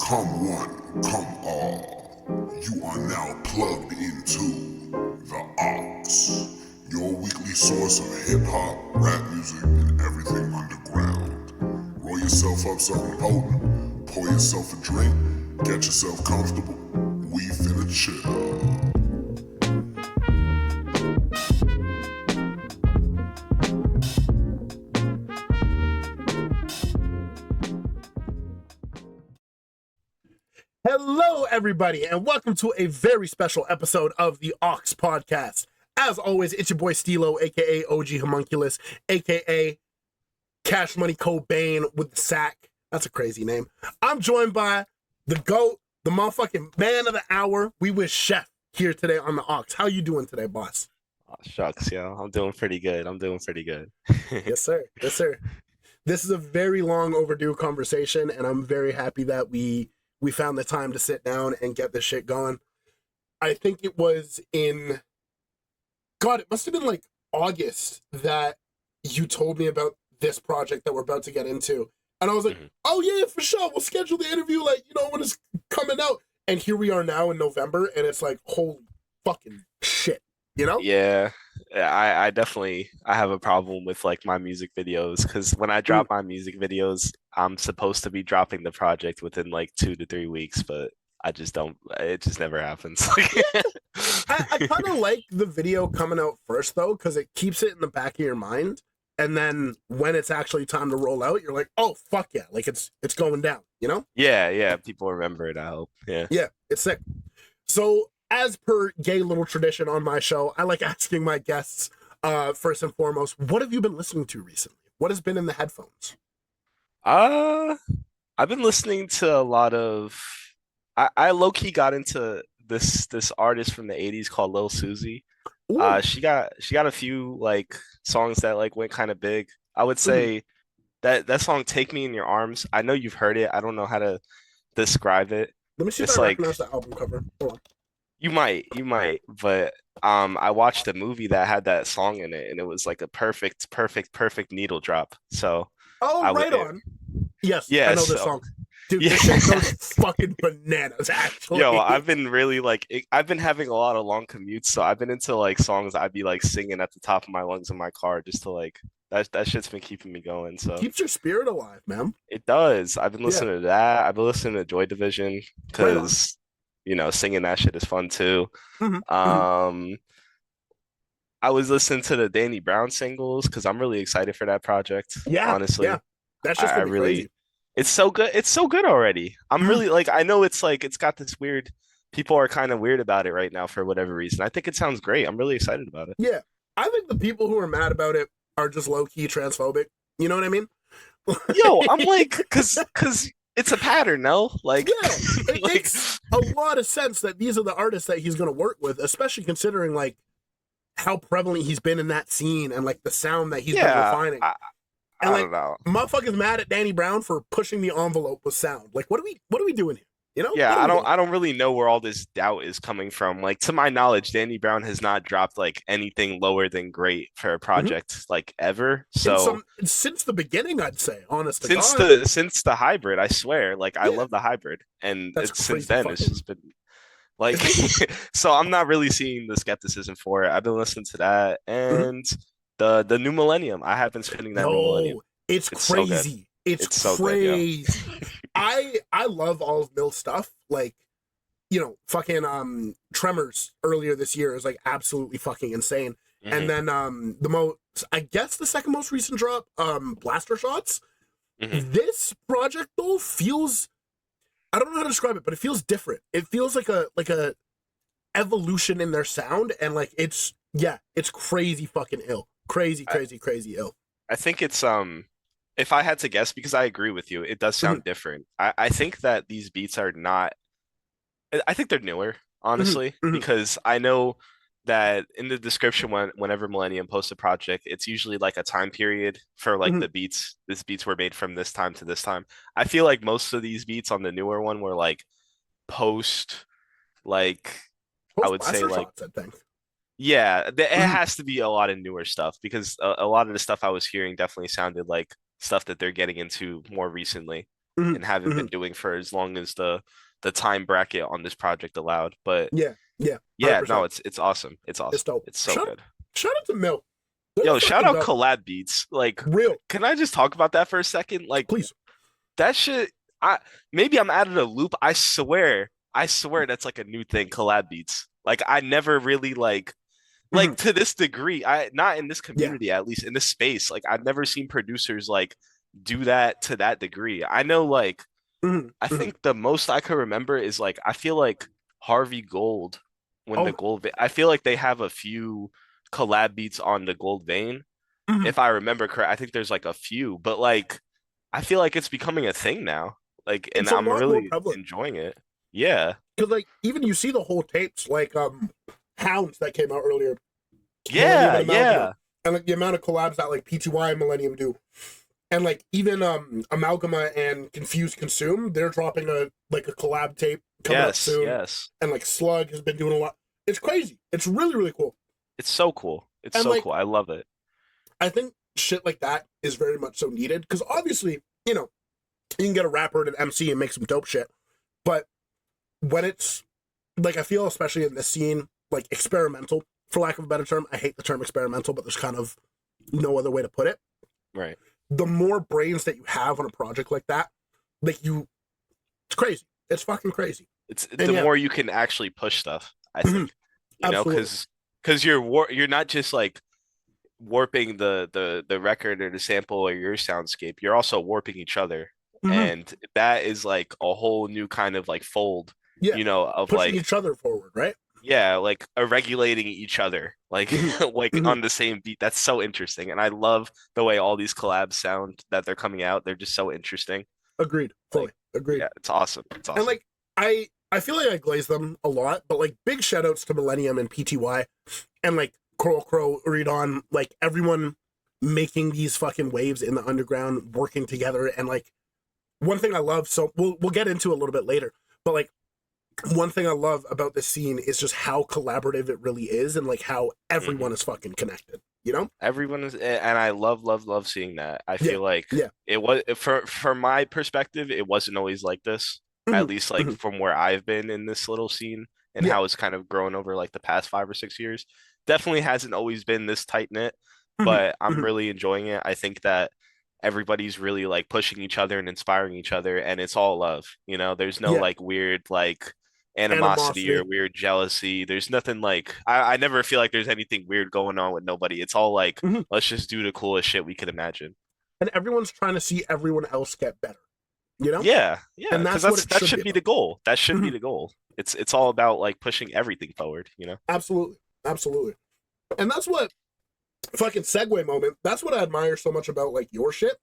Come one, come all. You are now plugged into the Aux, your weekly source of hip-hop, rap music, and everything underground. Roll yourself up something potent, pour yourself a drink, get yourself comfortable. We finna chill. Hello, everybody, and welcome to a very special episode of the DAWGPodcast. As always, it's your boy Steelo, aka OG Homunculus, aka Cash Money Cobain with the sack. That's a crazy name. I'm joined by the GOAT, the motherfucking man of the hour. We with Xhef here today on the Aux. How you doing today, boss? Oh, shucks, yo. I'm doing pretty good. Yes, sir. Yes, sir. This is a very long overdue conversation, and I'm very happy that we found the time to sit down and get this shit going. I think it was in, God, it must have been like August that you told me about this project that we're about to get into. And I was like, oh yeah, for sure. We'll schedule the interview, like, when it's coming out. And here we are now in November, and it's like, holy fucking shit, Yeah, I definitely have a problem with like my music videos because when I drop my music videos, I'm supposed to be dropping the project within like 2 to 3 weeks, but I just don't. It just never happens. I kind of like the video coming out first, though, because it keeps it in the back of your mind. And then when it's actually time to roll out, you're like, oh, fuck yeah. Like, it's going down, Yeah. People remember it, I hope. Yeah. Yeah, it's sick. So, as per gay little tradition on my show, I like asking my guests, first and foremost, what have you been listening to recently? What has been in the headphones? I've been listening to a lot of. I low-key got into this artist from the 80s called Lil Susie. Ooh. She got a few like songs that like went kind of big. I would say that song "Take Me in Your Arms." I know you've heard it. I don't know how to describe it. Let me see It's if I like recognize the album cover. Hold on. you might, but I watched a movie that had that song in it, and it was like a perfect needle drop. So Oh, I right would, on. Yes, yeah. I know this So song. Dude, yeah. this shit goes fucking bananas, actually. Yo, I've been really like I've been having a lot of long commutes, so I've been into like songs I'd be like singing at the top of my lungs in my car just to like that shit's been keeping me going. So Keeps your spirit alive, man. it does. I've been Yeah, listening to that. I've been listening to Joy Division right on. because singing that shit is fun too. hmm hmm Um, I was listening to the Danny Brown singles because I'm really excited for that project. Yeah, yeah. Honestly, That's I, just I gonna be really crazy. it's so good. It's so good already. I'm Mhm. really like I know it's like it's got this weird people are kind of weird about it right now for whatever reason. I think it sounds great. I'm really excited about it. Yeah. I think the people who are mad about it are just low-key transphobic. You know what I mean? Yo, I'm like cause it's a pattern, no? Like Yeah, it like makes a lot of sense that these are the artists that he's going to work with, especially considering like how prevalent he's been in that scene and like the sound that he's been yeah, refining. And I like don't know. motherfuckers mad at Danny Brown for pushing the envelope with sound. Like what are we doing here? What Yeah, are we doing? I don't really know where all this doubt is coming from. Like to my knowledge, Danny Brown has not dropped like anything lower than great for a Mhm. project like ever. So Since the beginning, I'd say, honest to since God. the hybrid, I swear, like I Yeah, love the hybrid, and that's it's since crazy then it's fucking. just been like so I'm not really seeing the skepticism for it. I've been listening to that Mhm. and the new millennium. I have been spinning that new millennium. Yo, it's It's so good. crazy. It's It's so good, yo. crazy. I love all of Mill's stuff. Like, fucking Tremors earlier this year is like absolutely fucking insane. And hmm then the most, I guess the second most recent drop, Blaster Shots. hmm This project though feels, I don't know how to describe it, but it feels different. It feels like a evolution in their sound, and like it's crazy fucking ill. Crazy, I, crazy, crazy ill. I think it's if I had to guess, because I agree with you, it does Mhm, sound different. I think that these beats are not I think they're newer, mhm, honestly, mhm, because I know that in the description whenever Millennium posts a project, it's usually like a time period for like mhm. the beats. These beats were made from this time to this time. I feel like most of these beats on the newer one were like post, like I Post would say Blaster like Shots, I think. yeah, it Mhm. has to be a lot of newer stuff because a lot of the stuff I was hearing definitely sounded like stuff that they're getting into more recently. Mhm, and haven't been mhm. doing for as long as the time bracket on this project allowed. But Yeah, yeah, yeah, no, 100%. it's awesome. It's It's awesome. dope. It's so good. Shout out to Mill. They're Yo, shout fucking out dope. collab beats. Like, Real, can I just talk about that for a second? Like please. that shit. I maybe I'm out of the loop. I swear that's like a new thing. Collab beats. Like I never really Mhm. to this degree. I not in this Yeah. community, at least in this space. Like I've never seen producers like do that to that degree. I know like Mhm, I mhm. think the most I could remember is like I feel like Harvey Gold when the Oh, I feel like they have a few collab beats on the Gold Vein. mhm. If I remember correct, I think there's like a few, but like I feel like it's becoming a thing now. Like, and It's a I'm lot more really prevalent. enjoying it. Yeah. Because like even you see the whole tapes like Hounds that came out earlier, Millennium Yeah, and Amalgama, yeah. and like the amount of collabs that like PTY and Millennium do, and like even Amalgama and Confused Consume, they're dropping a like a collab tape coming up Yes, soon, yes. and like Slug has been doing a lot. It's crazy. It's really really cool. It's so cool. It's And so like cool. I love it. I think shit like that is very much so needed because obviously you can get a rapper and an MC and make some dope shit, but when it's like I feel especially in this scene like experimental for lack of a better term, I hate the term experimental, but there's kind of no other way to put it. Right. The more brains that you have on a project like that, like it's crazy. It's fucking crazy. It's And the yeah, more you can actually push stuff, I mhm, think. absolutely. Because you're not just like warping the record or the sample or your soundscape, you're also warping each other. Hmm. And that is like a whole new kind of like fold, Yeah, of pushing like each other forward, right? yeah, like regulating each other, like Hmm. like Hmm. on the same beat. That's so interesting. And I love the way all these collabs sound that they're coming out. They're just so interesting. Agreed, fully Like, agreed. yeah, it's awesome. It's And awesome. like I feel like I glaze them a lot, but like big shout outs to Millennium and PTY and like Coral Crow, Redon, like everyone making these fucking waves in the underground, working together. And like one thing I love, so we'll get into a little bit later, but like one thing I love about this scene is just how collaborative it really is and like how Hmm. everyone is fucking connected, you know? Everyone is, and I love seeing that. I Yeah, feel like yeah. it was for my perspective, it wasn't always like this. At Mhm, least like mhm. from where I've been in this little scene and Yeah. how it's kind of grown over like the past 5 or 6 years. Definitely hasn't always been this tight knit, Mhm, but I'm mhm. really enjoying it. I think that everybody's really like pushing each other and inspiring each other, and it's all love. There's no Yeah. like weird like animosity or Animosity. weird jealousy. There's nothing like I never feel like there's anything weird going on with nobody. It's all like Mhm. let's just do the coolest shit we could imagine. And everyone's trying to see everyone else get better, you know? Yeah, yeah, And because that's what it that should be should be the about. goal. That should be Mhm. the goal. It's all about like pushing everything forward. Absolutely. Absolutely. And that's what fucking segue moment. That's what I admire so much about like your shit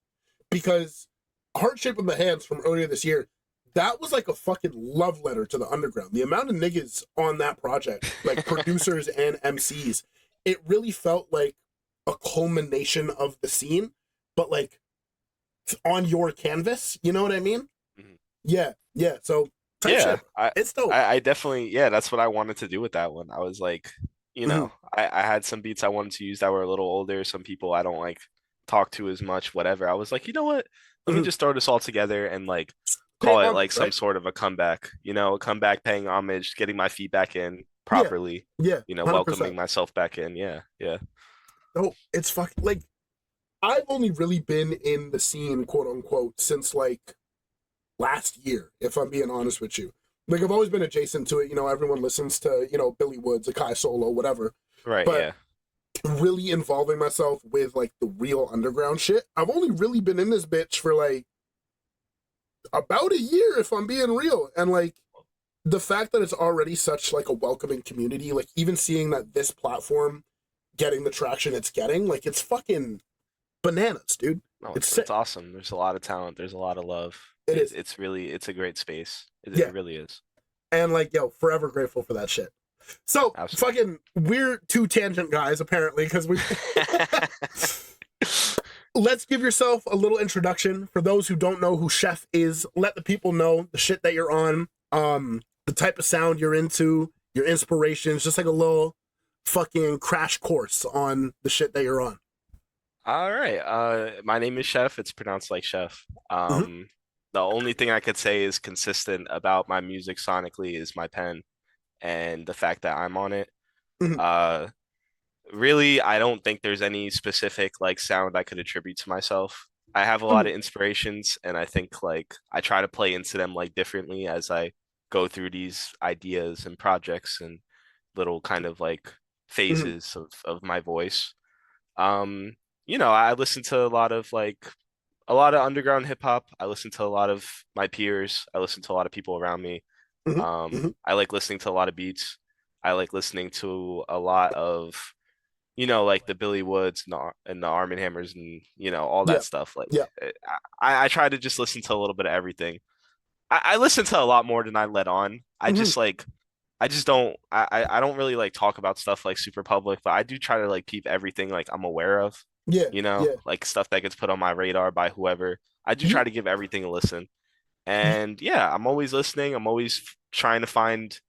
because Heart Shape of the Hands from earlier this year, that was like a fucking love letter to the underground. The amount of niggas on that project, like producers and MCs, it really felt like a culmination of the scene, but like on your canvas. You know what I mean? Mhm. Yeah, yeah. So type Yeah, shit. It's dope. I definitely yeah, that's what I wanted to do with that one. I was like, Mhm, I had some beats I wanted to use that were a little older. Some people I don't like talk to as much, whatever. I was like, you know what? Let me mhm. just throw this all together and like Pay call it like homage, some right? sort of a comeback, a comeback paying homage, getting my feedback in Yeah, properly, yeah, welcoming 100%. myself back in. Yeah, yeah. No, it's fucking like I've only really been in the scene, quote unquote, since like last year, if I'm being Mm. honest with you. Like I've always been adjacent to it. Everyone listens to, Billy Woods, Akai Solo, whatever. Right, But yeah. really involving myself with like the real underground shit, I've only really been in this bitch for like about a year, if I'm being real. And like the fact that it's already such like a welcoming community, like even seeing that this platform getting the traction it's getting, like it's fucking bananas, dude. No, It's it's sick. awesome. There's a lot of talent. There's a lot of love. It is. It's a great space. Yeah. It really is. And like, yo, forever grateful for that shit. So Absolutely. fucking we're two tangent guys apparently because we let's give yourself a little introduction for those who don't know who Xhef is. Let the people know the shit that you're on, the type of sound you're into, your inspirations, just like a little fucking crash course on the shit that you're on. All right. My name is Chef. It's pronounced like chef. Mhm. the only thing I could say is consistent about my music sonically is my pen and the fact that I'm on it. Mhm, Uh, Really, I don't think there's any specific like sound I could attribute to myself. I have a lot mhm, of inspirations, and I think like I try to play into them like differently as I go through these ideas and projects and little kind of like mhm, phases of my voice. Um, I listen to a lot of underground hip hop. I listen to a lot of my peers. I listen to a lot of people around me. mhm, mhm. I like listening to a lot of beats. I like listening to a lot of like the Billy Woods and the Arm& and Hammers and all Yeah, that stuff. Like yeah. eh, I try to just listen to a little bit of everything. I listen to a lot more than I let on. Mhm. I just don't I don't really like talk about stuff like super public, but I do try to like keep everything like I'm aware of, Yeah, yeah. like stuff that gets put on my radar by whoever. I do Mhm. try to give everything a listen. And yeah, I'm always listening. I'm always trying to find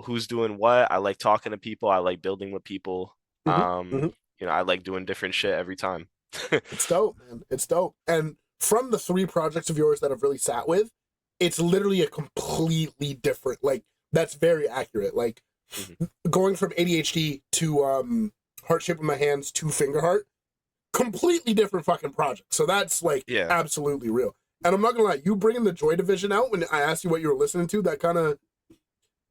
who's doing what. I like talking to people. I like building with people. Mhm, Um, mhm. I like doing different shit every time. It's dope, man. It's dope. And from the three projects of yours that I've really sat with, it's literally a completely different. Like that's very accurate. Like Mhm. going from ADHD to Heart Shape in My Hands to Fingerheart, completely different fucking project. So that's like Yeah, absolutely real. And I'm not gonna lie, you bringing the Joy Division out when I asked you what you were listening to, that kind of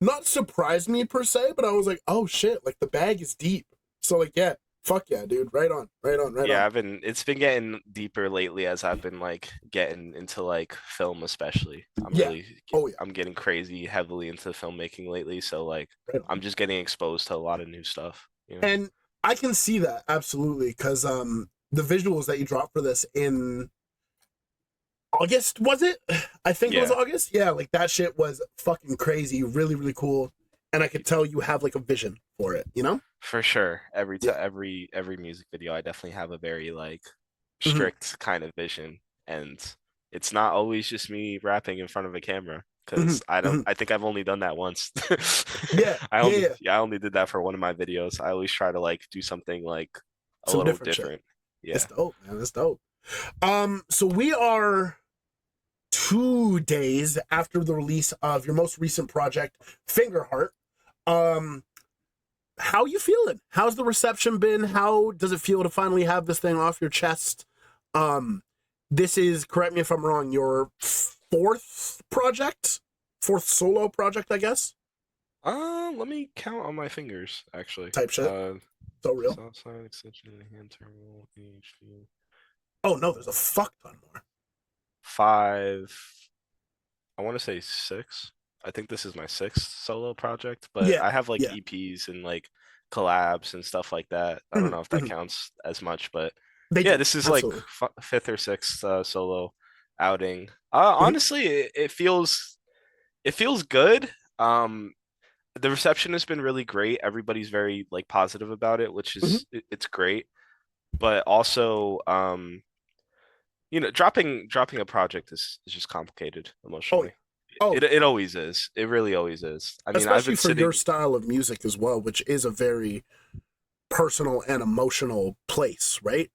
not surprised me per se, but I was like, oh shit, like the bag is deep. So like, yeah, fuck yeah, dude, right on, right on, right yeah. on. It's been getting deeper lately as I've been like getting into like film, especially. Yeah, oh yeah, I'm getting crazy heavily into filmmaking lately. So like, right I'm on. just getting exposed to a lot of new stuff. And I can see that absolutely because the visuals that you dropped for this in August, was it? I think it was Yeah, August. Yeah, like that shit was fucking crazy, really, really cool. And I could tell you have like a vision for it, you know? for sure. Every Yeah. time, every music video, I definitely have a very like Hmm. strict kind of vision, and it's not always just me rapping in front of a camera Hmm. because Hmm. I think I've only done that once. Yeah, yeah, yeah. I only did that for one of my videos. I always try to like do something like a Some little different shit. different. It's Yeah. dope, man. It's dope. So we are 2 days after the release of your most recent project, Fingerheart. Um, how you feeling? How's the reception been? How does it feel to finally have this thing off your chest? Um, this is, correct me if I'm wrong, your fourth solo project, I guess. Let me count on my fingers actually. Type shit. So real. Southside extension hand terminal HD Oh no, there's a fuck ton more. 5. I want to say 6. I think this is my sixth solo project, but Yeah, I have like yeah. EPs and like collabs and stuff like that. I don't Mhm, know if that mhm. counts as much, but They yeah, do this is like absolutely. fifth or sixth solo outing. Mhm, Honestly, it feels good. The reception has been really great. Everybody's very like positive about it, which mhm. is it's great. But also, dropping a project is just complicated Oh yeah. emotionally. Oh yeah. It always is. It really always is. I mean, I've Especially been for your sitting, style of music as well, which is a very personal and emotional place, right?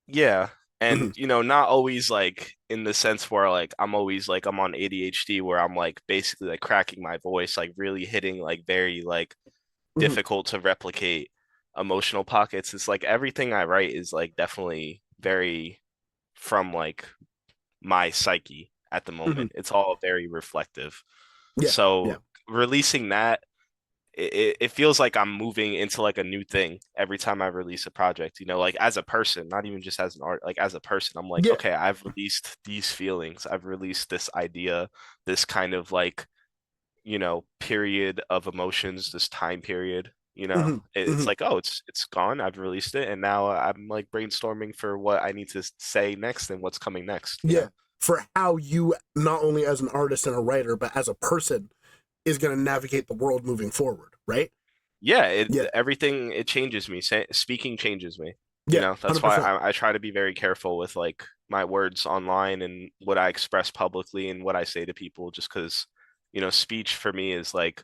yeah, Mhm, and not always like in the sense where like I'm always like I'm on ADHD where I'm like basically like cracking my voice, like really hitting like very like mhm, difficult to replicate emotional pockets. It's like everything I write is like definitely very from like my psyche at the mhm. moment. It's all very reflective. Yeah, yeah. So releasing that, it feels like I'm moving into like a new thing every time I release a project, like as a person, not even just as an art, like as a person, I'm like, Yeah. okay, I've released these feelings, I've released this idea, this kind of like, period of emotions, this time period. Mhm, It's mhm. like, oh, it's gone. I've released it, and now I'm like brainstorming for what I need to say next and what's coming next. Yeah. For how you, not only as an artist and a writer, but as a person, is going to navigate the world moving forward, right? Yeah, Yeah. everything it changes me. Speaking changes me. Yeah. That's why 100%. I try to be very careful with like my words online and what I express publicly and what I say to people, just because, speech for me is like,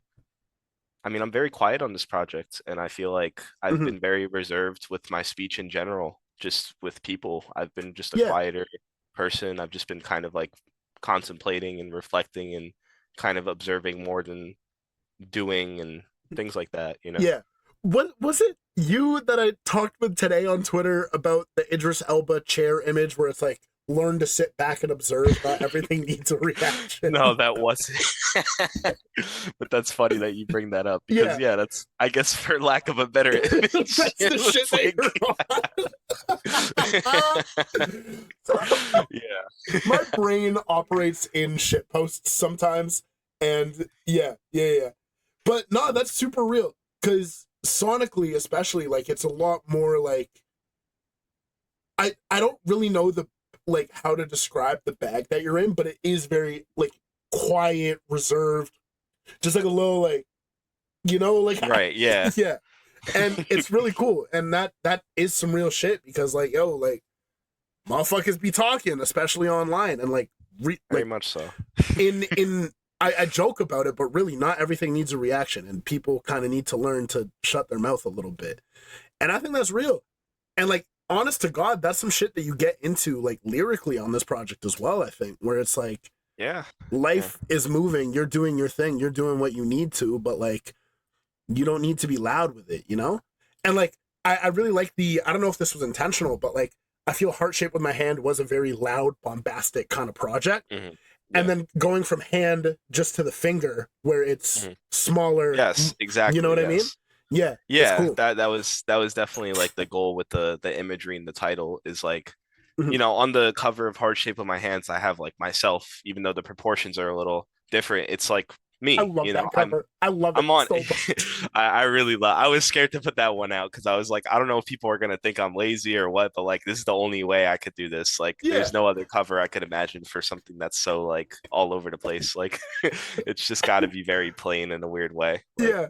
I mean, I'm very quiet on this project, and I feel like I've Hmm. been very reserved with my speech in general, just with people. I've been just a Yeah. quieter. person. I've just been kind of like contemplating and reflecting and kind of observing more than doing and things like that, you know? Yeah. What was it you that I talked with today on Twitter about the Idris Elba chair image where it's like learn to sit back and observe, not everything needs a reaction? No, that wasn't. But that's funny that you bring that up because Yeah. yeah, that's I guess for lack of a better image, That's the shit it's that you're on. So, yeah. my brain operates in shit posts sometimes, and yeah. But no, that's super real because sonically, especially, like it's a lot more like I don't really know the like how to describe the bag that you're in, but it is very like quiet, reserved, just like a little like like Right, yeah. yeah, and it's really cool, and that is some real shit because like like motherfuckers be talking, especially online, and like Very much so. in I joke about it, but really not everything needs a reaction, and people kind of need to learn to shut their mouth a little bit, and I think that's real, and like honest to God, that's some shit that you get into like lyrically on this project as well. I think where it's like Yeah. life is moving, you're doing your thing, you're doing what you need to, but like you don't need to be loud with it, and like I really like I don't know if this was intentional, but like I feel Heart Shaped with My Hand was a very loud, bombastic kind of project. Mhm. And Yeah. then going from hand just to the finger where it's smaller. Yes, exactly. You know what I mean? Yes. Yeah. It's Yeah, cool. that was definitely like the goal with the imagery and the title is like, Mhm. on the cover of Heart Shape of My Hands, I have like myself, even though the proportions are a little different. It's like I me, love that cover. I love it I'm on. so much. I really love. I was scared to put that one out because I was like, I don't know if people are gonna think I'm lazy or what, but like this is the only way I could do this. Like, Yeah. there's no other cover I could imagine for something that's so like all over the place. Like, it's just got to be very plain in a weird way. Like, Yeah.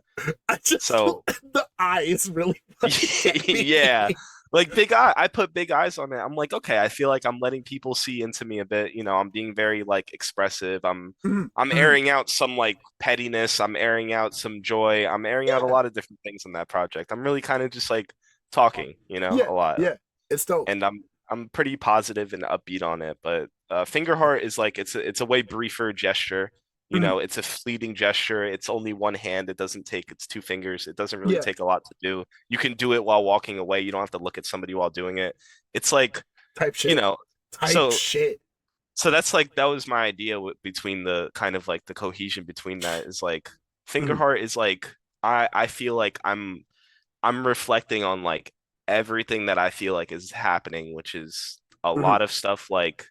I just so the eyes really fucking get me. yeah, like big eye. I put big eyes on it. I'm like, okay, I feel like I'm letting people see into me a bit. I'm being very like expressive. Mhm. I'm Mhm. airing out some like pettiness. I'm airing out some joy. I'm airing out a Yeah. lot of different things in that project. I'm really kind of just like talking, Yeah. a lot. Yeah. It's dope. And I'm pretty positive and upbeat on it. But Fingerheart is like it's a way briefer gesture. Mhm. It's a fleeting gesture. It's only one hand. It doesn't take it's two fingers. It doesn't really Yeah. take a lot to do. You can do it while walking away. You don't have to look at somebody while doing it. It's like, Type you shit. know, Type so shit. so that's like that was my idea between the kind of like the cohesion between that is like Mhm. Fingerheart is like I feel like I'm reflecting on like everything that I feel like is happening, which is a Mhm. lot of stuff like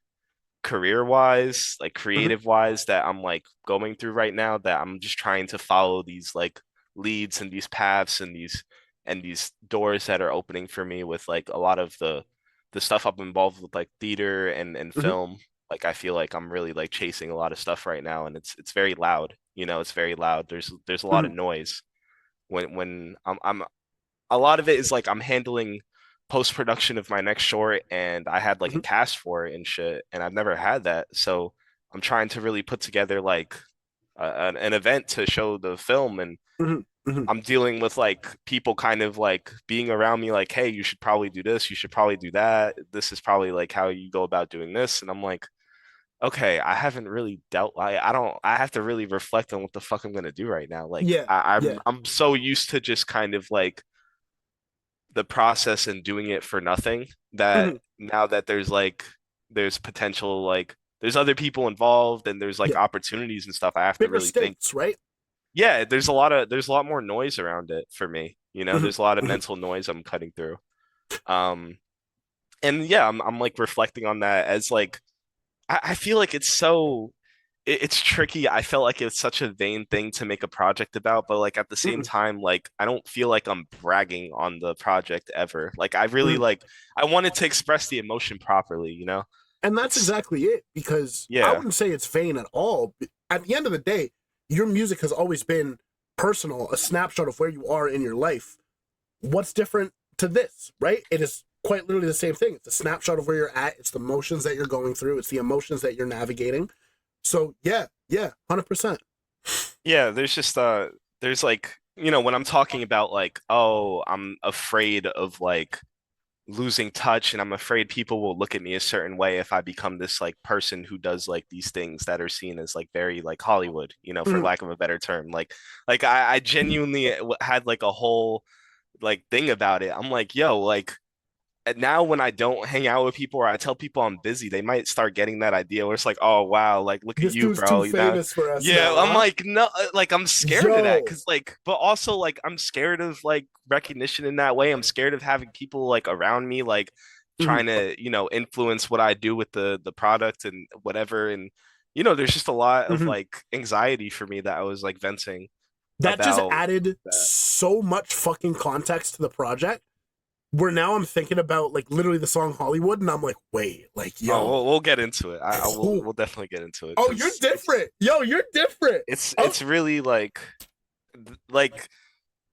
career wise, like Mhm. creative wise that I'm like going through right now that I'm just trying to follow these like leads and these paths and these doors that are opening for me with like a lot of the stuff I'm involved with like theater and Mhm. film. Like I feel like I'm really like chasing a lot of stuff right now and it's very loud. It's very loud. There's a lot of Mhm. noise when I'm a lot of it is like I'm handling post production of my next short and I had like a Mhm. cast for it and shit and I've never had that. So I'm trying to really put together like an event to show the film and Mhm. Mhm. I'm dealing with like people kind of like being around me like, hey, you should probably do this, you should probably do that. This is probably like how you go about doing this. And I'm like, okay, I haven't really dealt I don't I have to really reflect on what the fuck I'm gonna do right now. Like Yeah. Yeah. I'm so used to just kind of like the process and doing it for nothing that Mhm. now that there's potential like there's other people involved and there's like Yeah. opportunities and stuff I have to Bigger really think. stakes, right? Yeah, there's a lot more noise around it for me. Mhm. There's a lot of Mhm. mental noise I'm cutting through. Um and yeah, I'm like reflecting on that as like I feel like it's tricky. I felt like it's such a vain thing to make a project about, but like at the same Mhm. time, like I don't feel like I'm bragging on the project ever. Like I really Mhm. like I wanted to express the emotion properly, And that's It's exactly it, because I yeah. wouldn't say it's vain at all. At the end of the day, your music has always been personal, a snapshot of where you are in your life. What's different to this, right? It is quite literally the same thing. It's a snapshot of where you're at. It's the emotions that you're going through. It's the emotions that you're navigating. So yeah, 100%. Yeah, there's just there's like, when I'm talking about like, oh, I'm afraid of like losing touch, and I'm afraid people will look at me a certain way if I become this like person who does like these things that are seen as like very like Hollywood, for Mhm. lack of a better term. I genuinely had like a whole like thing about it. I'm like, yo, like and now when I don't hang out with people or I tell people I'm busy, they might start getting that idea where it's like, oh wow, like look at This you, dude's too bro. famous for us Yeah, now, I'm huh? like, no, like I'm scared of that Yo. because like, but also like I'm scared of like recognition in that way. I'm scared of having people like around me like Mhm. trying to, influence what I do with the product and whatever. And there's just a lot of Mhm. like anxiety for me that I was like venting That just about added that. so much fucking context to the project. Where now I'm thinking about like literally the song Hollywood, and I'm like, wait, like, Oh, yo, we'll get into it. I will who? we'll definitely get into it Oh, you're because it's different. Yo, you're different. it's Oh, it's really like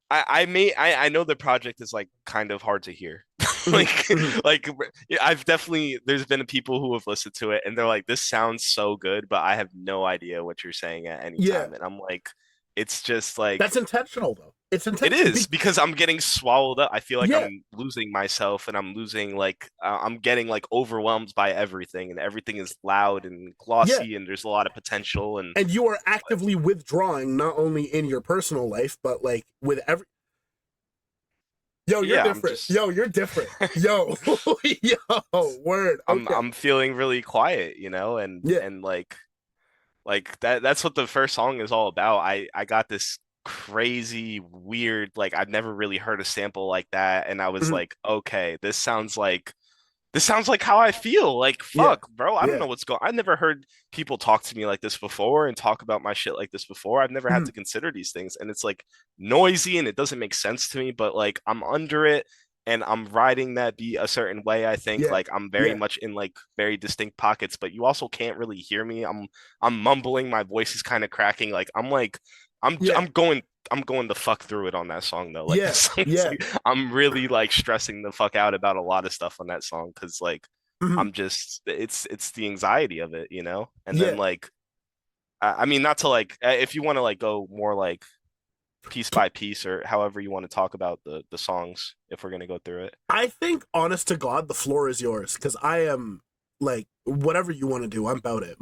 I know the project is like kind of hard to hear. mhm, like mhm. like yeah, I've definitely there's been people who have listened to it and they're like, this sounds so good, but I have no idea what you're saying at any Yeah, time. And I'm like, it's just like that's intentional though. It's it intentional. is because I'm getting swallowed up. I feel like Yeah, I'm losing myself and I'm losing like I'm getting like overwhelmed by everything and everything is loud and yeah. glossy and there's a lot of potential and And you are actively withdrawing not only in your personal life, but like with every. Yo, you're yeah, I'm different. just Yo, you're different. Yo, yo, word. I'm Okay. I'm feeling really quiet, Yeah. and like that's what the first song is all about. I got this crazy weird like I've never really heard a sample like that and I was Mhm. like, okay, this sounds like how I feel. Like, Yeah. fuck, bro. I don't Yeah. know what's going. I never heard people talk to me like this before and talk about my shit like this before. I've never had Mhm. to consider these things, and it's like noisy and it doesn't make sense to me. But like, I'm under it and I'm riding that beat a certain way. I think Yeah. like I'm very Yeah. much in like very distinct pockets, but you also can't really hear me. I'm mumbling. My voice is kind of cracking. Like Yeah. I'm going the fuck through it on that song though. Like the Yeah. song is Yeah. like I'm really like stressing the fuck out about a lot of stuff on that song because like Mhm. I'm just it's the anxiety of it, you know? And then Yeah. like I mean not to like if you want to like go more like piece by piece or however you want to talk about the songs if we're gonna go through it. I think, honest to God, the floor is yours because I am like whatever you want to do. I'm about it.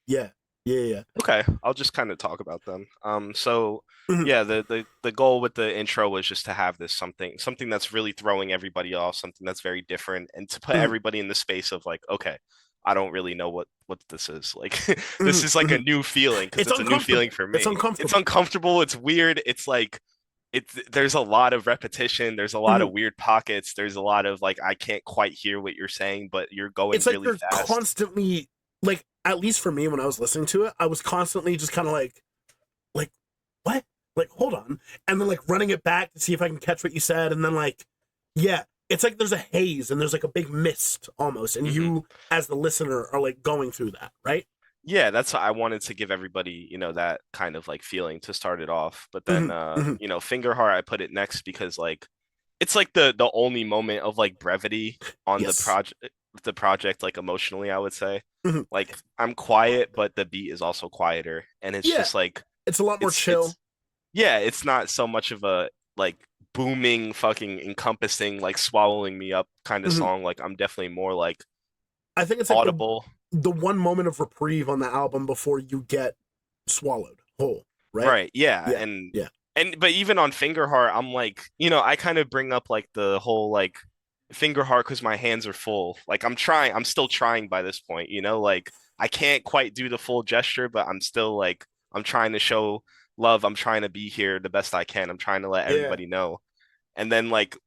Yeah, yeah, yeah. Okay, I'll just kind of talk about them. So Mhm, yeah, the goal with the intro was just to have this something that's really throwing everybody off, something that's very different, and to put mhm, everybody in the space of like, okay, I don't really know what this is. Like, this mhm, is like a mhm. new feeling because It's it's a new feeling uncomfortable. for It's me. It's uncomfortable. uncomfortable. It's weird. It's like there's a lot of repetition. There's a lot Mhm. of weird pockets. There's a lot of like I can't quite hear what you're saying, but you're going It's like really you're fast. constantly like. At least for me, when I was listening to it, I was constantly just kind of like what? Like hold on, and then like running it back to see if I can catch what you said, and then like, yeah, it's like there's a haze and there's like a big mist almost, and Mhm. you as the listener are like going through that, right? Yeah, that's what I wanted to give everybody, that kind of like feeling to start it off. But then Hmm. Hmm. Fingerheart, I put it next because like it's like the only moment of like brevity on Yes. the project like emotionally, I would say. Hmm. Like I'm quiet, but the beat is also quieter. And it's Yeah, just like it's a lot more it's chill. yeah, it's not so much of a like booming fucking encompassing like swallowing me up kind of Hmm. song. Like I'm definitely more like I think it's like audible. the one moment of reprieve on the album before you get swallowed whole, right? Right. Yeah. Yeah, And yeah. and but even on Fingerheart, I'm like, I kind of bring up like the whole like Fingerheart because my hands are full. Like I'm still trying by this point, like I can't quite do the full gesture, but I'm still like I'm trying to show love. I'm trying to be here the best I can. I'm trying to let Yeah. everybody know. And then like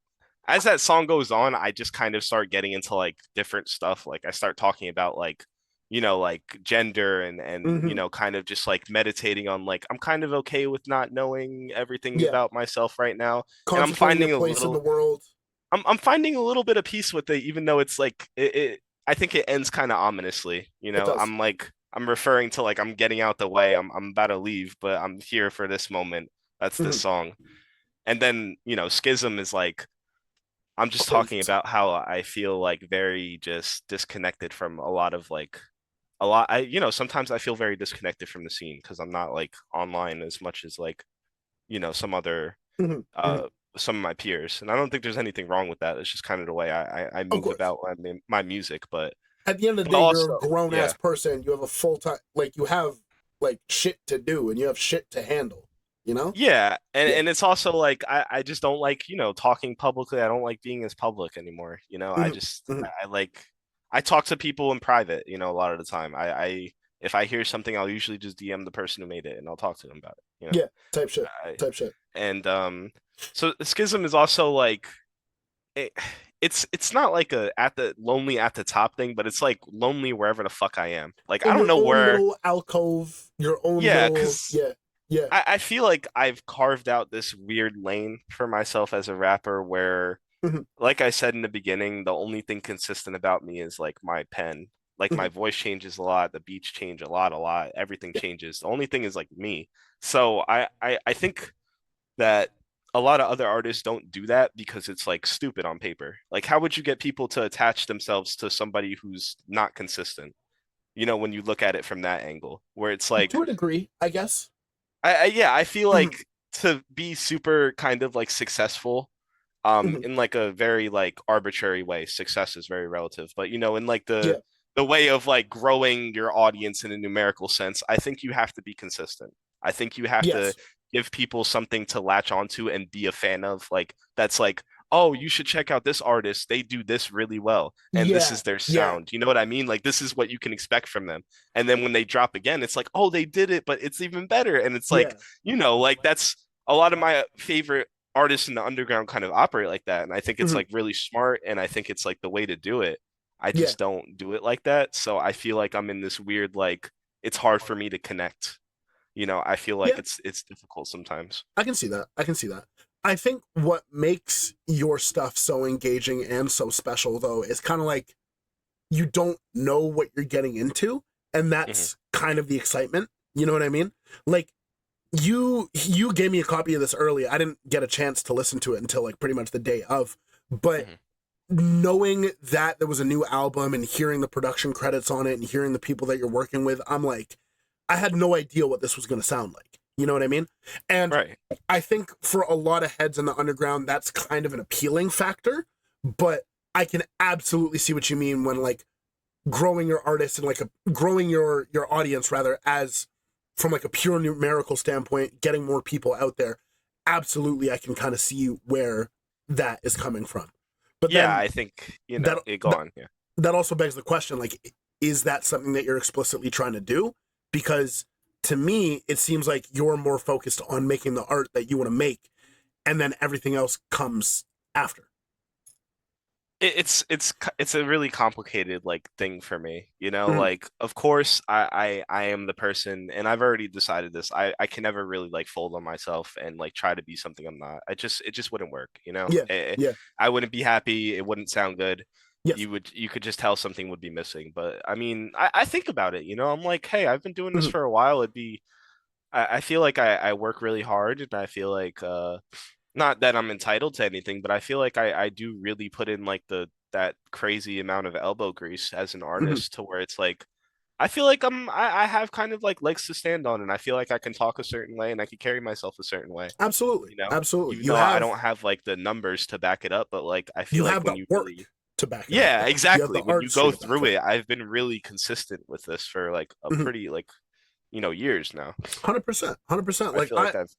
as that song goes on, I just kind of start getting into like different stuff. Like I start talking about like, like gender and Hmm. kind of just like meditating on like I'm kind of okay with not knowing everything Yeah. about myself right now. And Contemplating your place in the world. I'm finding a little bit of peace with it, even though it's like I think it ends kind of ominously. It does. I'm referring to like I'm getting out the way. I'm about to leave, but I'm here for this moment. That's this Hmm. song. And then, Schism is like I'm just talking Great. about how I feel like very just disconnected from a lot of like a lot. Sometimes I feel very disconnected from the scene because I'm not like online as much as like, some other Hmm. uh Hmm. some of my peers, and I don't think there's anything wrong with that. It's just kind of the way I Of move course. about my music. At the end of the But day, you're a also, grown ass yeah, person. You have a full time, like you have like shit to do, and you have shit to handle. You know? yeah, and Yeah. it's also like I just don't like talking publicly. I don't like being as public anymore. I Mhm, just mhm. I like I talk to people in private. A lot of the time. I if I hear something, I'll usually just DM the person who made it, and I'll talk to them about it. Yeah. Type shit. I, Type shit. and so Schism is also like it, it's not like a at the lonely at the top thing, but it's like lonely wherever the fuck I am. Like I In don't your know own where. little alcove, your own Yeah, little, because yeah, yeah. I feel like I've carved out this weird lane for myself as a rapper where, Mhm, like I said in the beginning, the only thing consistent about me is like my pen. Like mhm. my voice changes a lot, the beats change a lot, a lot. Everything Yeah, changes. The only thing is like me. So I think that a lot of other artists don't do that because it's like stupid on paper. Like how would you get people to attach themselves to somebody who's not consistent? When you look at it from that angle, where it's like to a degree, I guess. yeah, I feel Mhm, like to be super kind of like successful, mhm. in like a very like arbitrary way. Success is very relative, but in like Yeah, the way of like growing your audience in a numerical sense, I think you have to be consistent. I think you have to yes, give people something to latch onto and be a fan of, like that's like, oh, you should check out this artist. They do this really well, and this yeah, is their yeah, sound. You know what I mean? Like this is what you can expect from them. And then when they drop again, it's like, oh, they did it, but it's even better. And it's like, yeah. like that's a lot of my favorite artists in the underground kind of operate like that. And I think it's Mhm, like really smart. And I think it's like the way to do it. I yeah, just don't do it like that. So I feel like I'm in this weird, like, it's hard for me to connect. I feel like yeah. it's difficult sometimes. I can see that. I can see that. I think what makes your stuff so engaging and so special, though, is kind of like you don't know what you're getting into, and Hmm. that's kind of the excitement. You know what I mean? Like you gave me a copy of this early. I didn't get a chance to listen to it until like pretty much the day of, but Hmm. knowing that there was a new album and hearing the production credits on it and hearing the people that you're working with, I'm like, I had no idea what this was going to sound like. You know what I mean? And Right. I think for a lot of heads in the underground, that's kind of an appealing factor. But I can absolutely see what you mean when like growing your artist and like growing your audience rather as from like a pure numerical standpoint, getting more people out there. Absolutely, I can kind of see where that is coming from. But Yeah, then I think, that it go that on. Yeah. that also begs the question, like, is that something that you're explicitly trying to do? Because to me it seems like you're more focused on making the art that you want to make, and then everything else comes after. It's a really complicated like thing for me, Mhm, like of course I am the person, and I've already decided this. I can never really like fold on myself and like try to be something I'm not. It just wouldn't work, yeah, yeah, I wouldn't be happy, it wouldn't sound good. yes, You could just tell something would be missing. But I mean, I think about it, I'm like, hey, I've been doing this mhm, for a while. I feel like I work really hard, and I feel like not that I'm entitled to anything, but I feel like I do really put in like that crazy amount of elbow grease as an mhm. artist, to where it's like I feel like I have kind of like legs to stand on, and I feel like I can talk a certain way and I can carry myself a certain way, Absolutely, absolutely. even though I don't have like the numbers to back it up. But like I feel You like have when the you really, work to back it up. yeah, You have exactly. the When you go artistry to back through it up. it, I've been really consistent with this for like a Mhm. pretty like years now. 100%, 100%. I Like feel like I've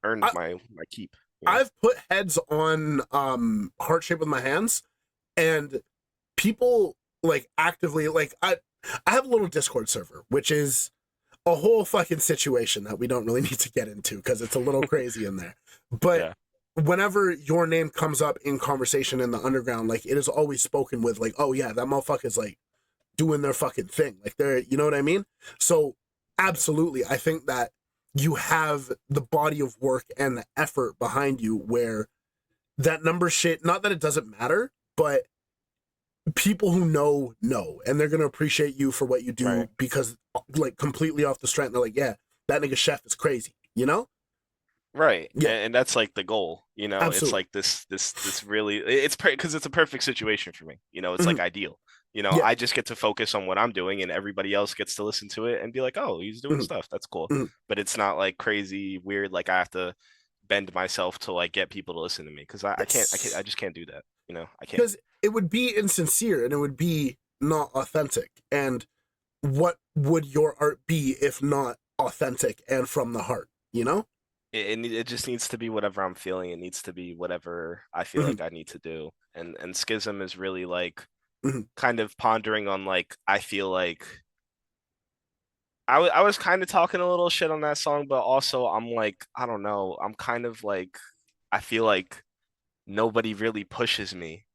earned I my keep. I've put heads on heart shape with my hands, and people like actively like I have a little Discord server, which is a whole fucking situation that we don't really need to get into because it's a little crazy in there. But Yeah. whenever your name comes up in conversation in the underground, like it is always spoken with like, oh yeah, that motherfucker's like doing their fucking thing. Like they're, you know what I mean? So absolutely, I think that you have the body of work and the effort behind you where that number shit, not that it doesn't matter, but people who know, and they're gonna appreciate you for what you Right. do because like completely off the strength, they're like, yeah, that nigga Xhef is crazy, you know? Right. Yeah, And that's like the goal, it's absolutely. like this really, because it's a perfect situation for me. It's Hmm. like ideal. Yeah. I just get to focus on what I'm doing, and everybody else gets to listen to it and be like, "Oh, he's doing Hmm. stuff. That's cool." Hmm. But it's not like crazy weird like I have to bend myself to like get people to listen to me because I Yes. just can't do that. I can't. Because it would be insincere and it would be not authentic. And what would your art be if not authentic and from the heart, you know? It just needs to be whatever I'm feeling. It needs to be whatever I feel Mhm, like I need to do. And Schism is really like mhm, kind of pondering on like I feel like I was kind of talking a little shit on that song, but also I'm like I don't know. I'm kind of like I feel like nobody really pushes me,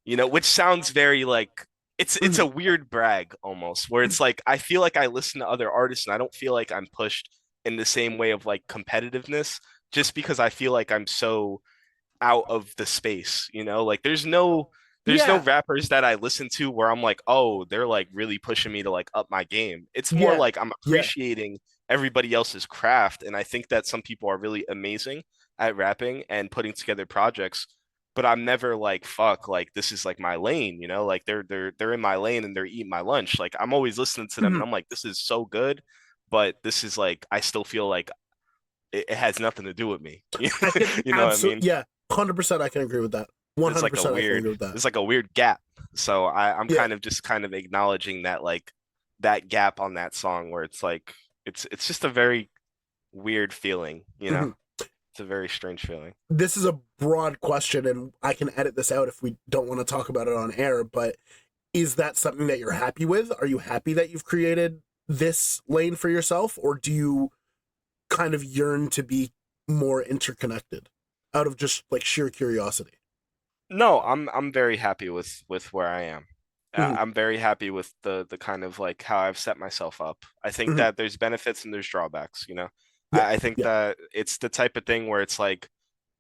which sounds very like it's mhm. a weird brag almost, where it's like I feel like I listen to other artists and I don't feel like I'm pushed in the same way of like competitiveness, just because I feel like I'm so out of the space, like there's no Yeah, rappers that I listen to where I'm like, oh, they're like really pushing me to like up my game. It's more yeah, like I'm yeah. appreciating everybody else's craft, and I think that some people are really amazing at rapping and putting together projects, but I'm never like, fuck, like this is like my lane, like they're in my lane and they're eating my lunch. Like I'm always listening to them and Mhm. I'm like, this is so good, but this is like I still feel like it has nothing to do with me. I can You know what I mean? absolutely, yeah, 100% I can agree with that. There's like a 100% I can agree weird with that. there's like a weird gap. So I'm Yeah. kind of just kind of acknowledging that like that gap on that song where it's like it's just a very weird feeling. Mhm. It's a very strange feeling. This is a broad question, and I can edit this out if we don't want to talk about it on air, but is that something that you're happy with? Are you happy that you've created this lane for yourself, or do you kind of yearn to be more interconnected out of just like sheer curiosity? No, I'm very happy with where I am. Hmm. I'm very happy with the kind of like how I've set myself up. I think Hmm. that there's benefits and there's drawbacks. Yeah, I think yeah. that it's the type of thing where it's like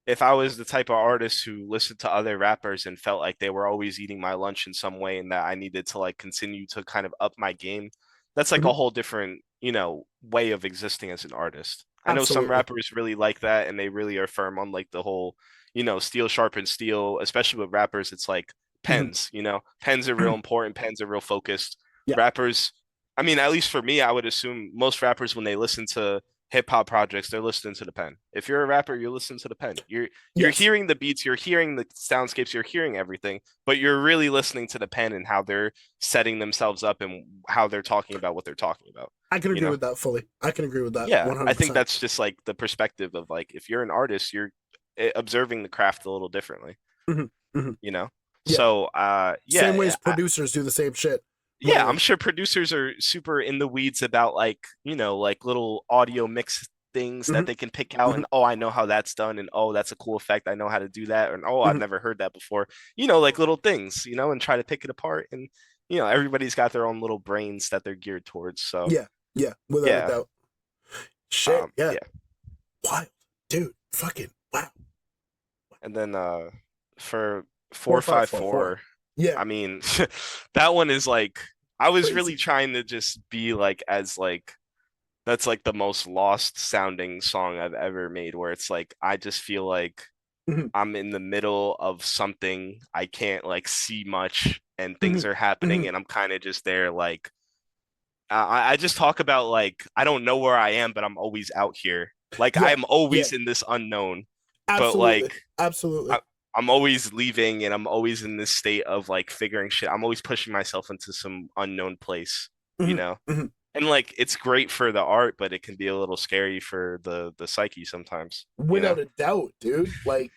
if I was the type of artist who listened to other rappers and felt like they were always eating my lunch in some way and that I needed to like continue to kind of up my game, that's like Hmm. a whole different way of existing as an artist. I know some Absolutely. rappers really like that and they really are firm on like the whole steel sharpen steel, especially with rappers, it's like Hmm. pens. Pens are real important, pens are real focused. Yeah. Rappers, I mean, at least for me, I would assume most rappers when they listen to hip hop projects, they're listening to the pen. If you're a rapper, you're listening to the pen. You're Yes. hearing the beats, you're hearing the soundscapes, you're hearing everything, but you're really listening to the pen and how they're setting themselves up and how they're talking about what they're talking about. I can You agree know? with that fully. I can agree with that Yeah, I think 100%. that's just like the perspective of like if you're an artist, you're observing the craft a little differently, Hmm. Hmm. you know? Yeah. So, Same yeah, ways producers do the same shit. yeah, I'm Where, sure producers are super in the weeds about like little audio mix things that mhm, they can pick out mhm, and oh, I know how that's done and oh, that's a cool effect. I know how to do that and oh, I've mhm. never heard that before. Like little things and try to pick it apart and everybody's got their own little brains that they're geared towards. So, Yeah, yeah, without a yeah. doubt. Shit, yeah. Yeah. Wild. Dude, fucking wow. And then for 4544. 454, Yeah, I mean, that one is like I was really crazy. trying to just be like as like that's like the most lost sounding song I've ever made, where it's like I just feel like Mhm, I'm in the middle of something. I can't like see much and things mhm, are happening mhm, and I'm kind of just there like I just talk about like I don't know where I am, but I'm always out here. Like yeah, I'm yeah. always in this unknown, but Absolutely. like Absolutely. I, I'm always leaving and I'm always in this state of like figuring shit. I'm always pushing myself into some unknown place, you Mhm, know? mhm. And like it's great for the art, but it can be a little scary for the psyche sometimes. Without a doubt, dude. Like,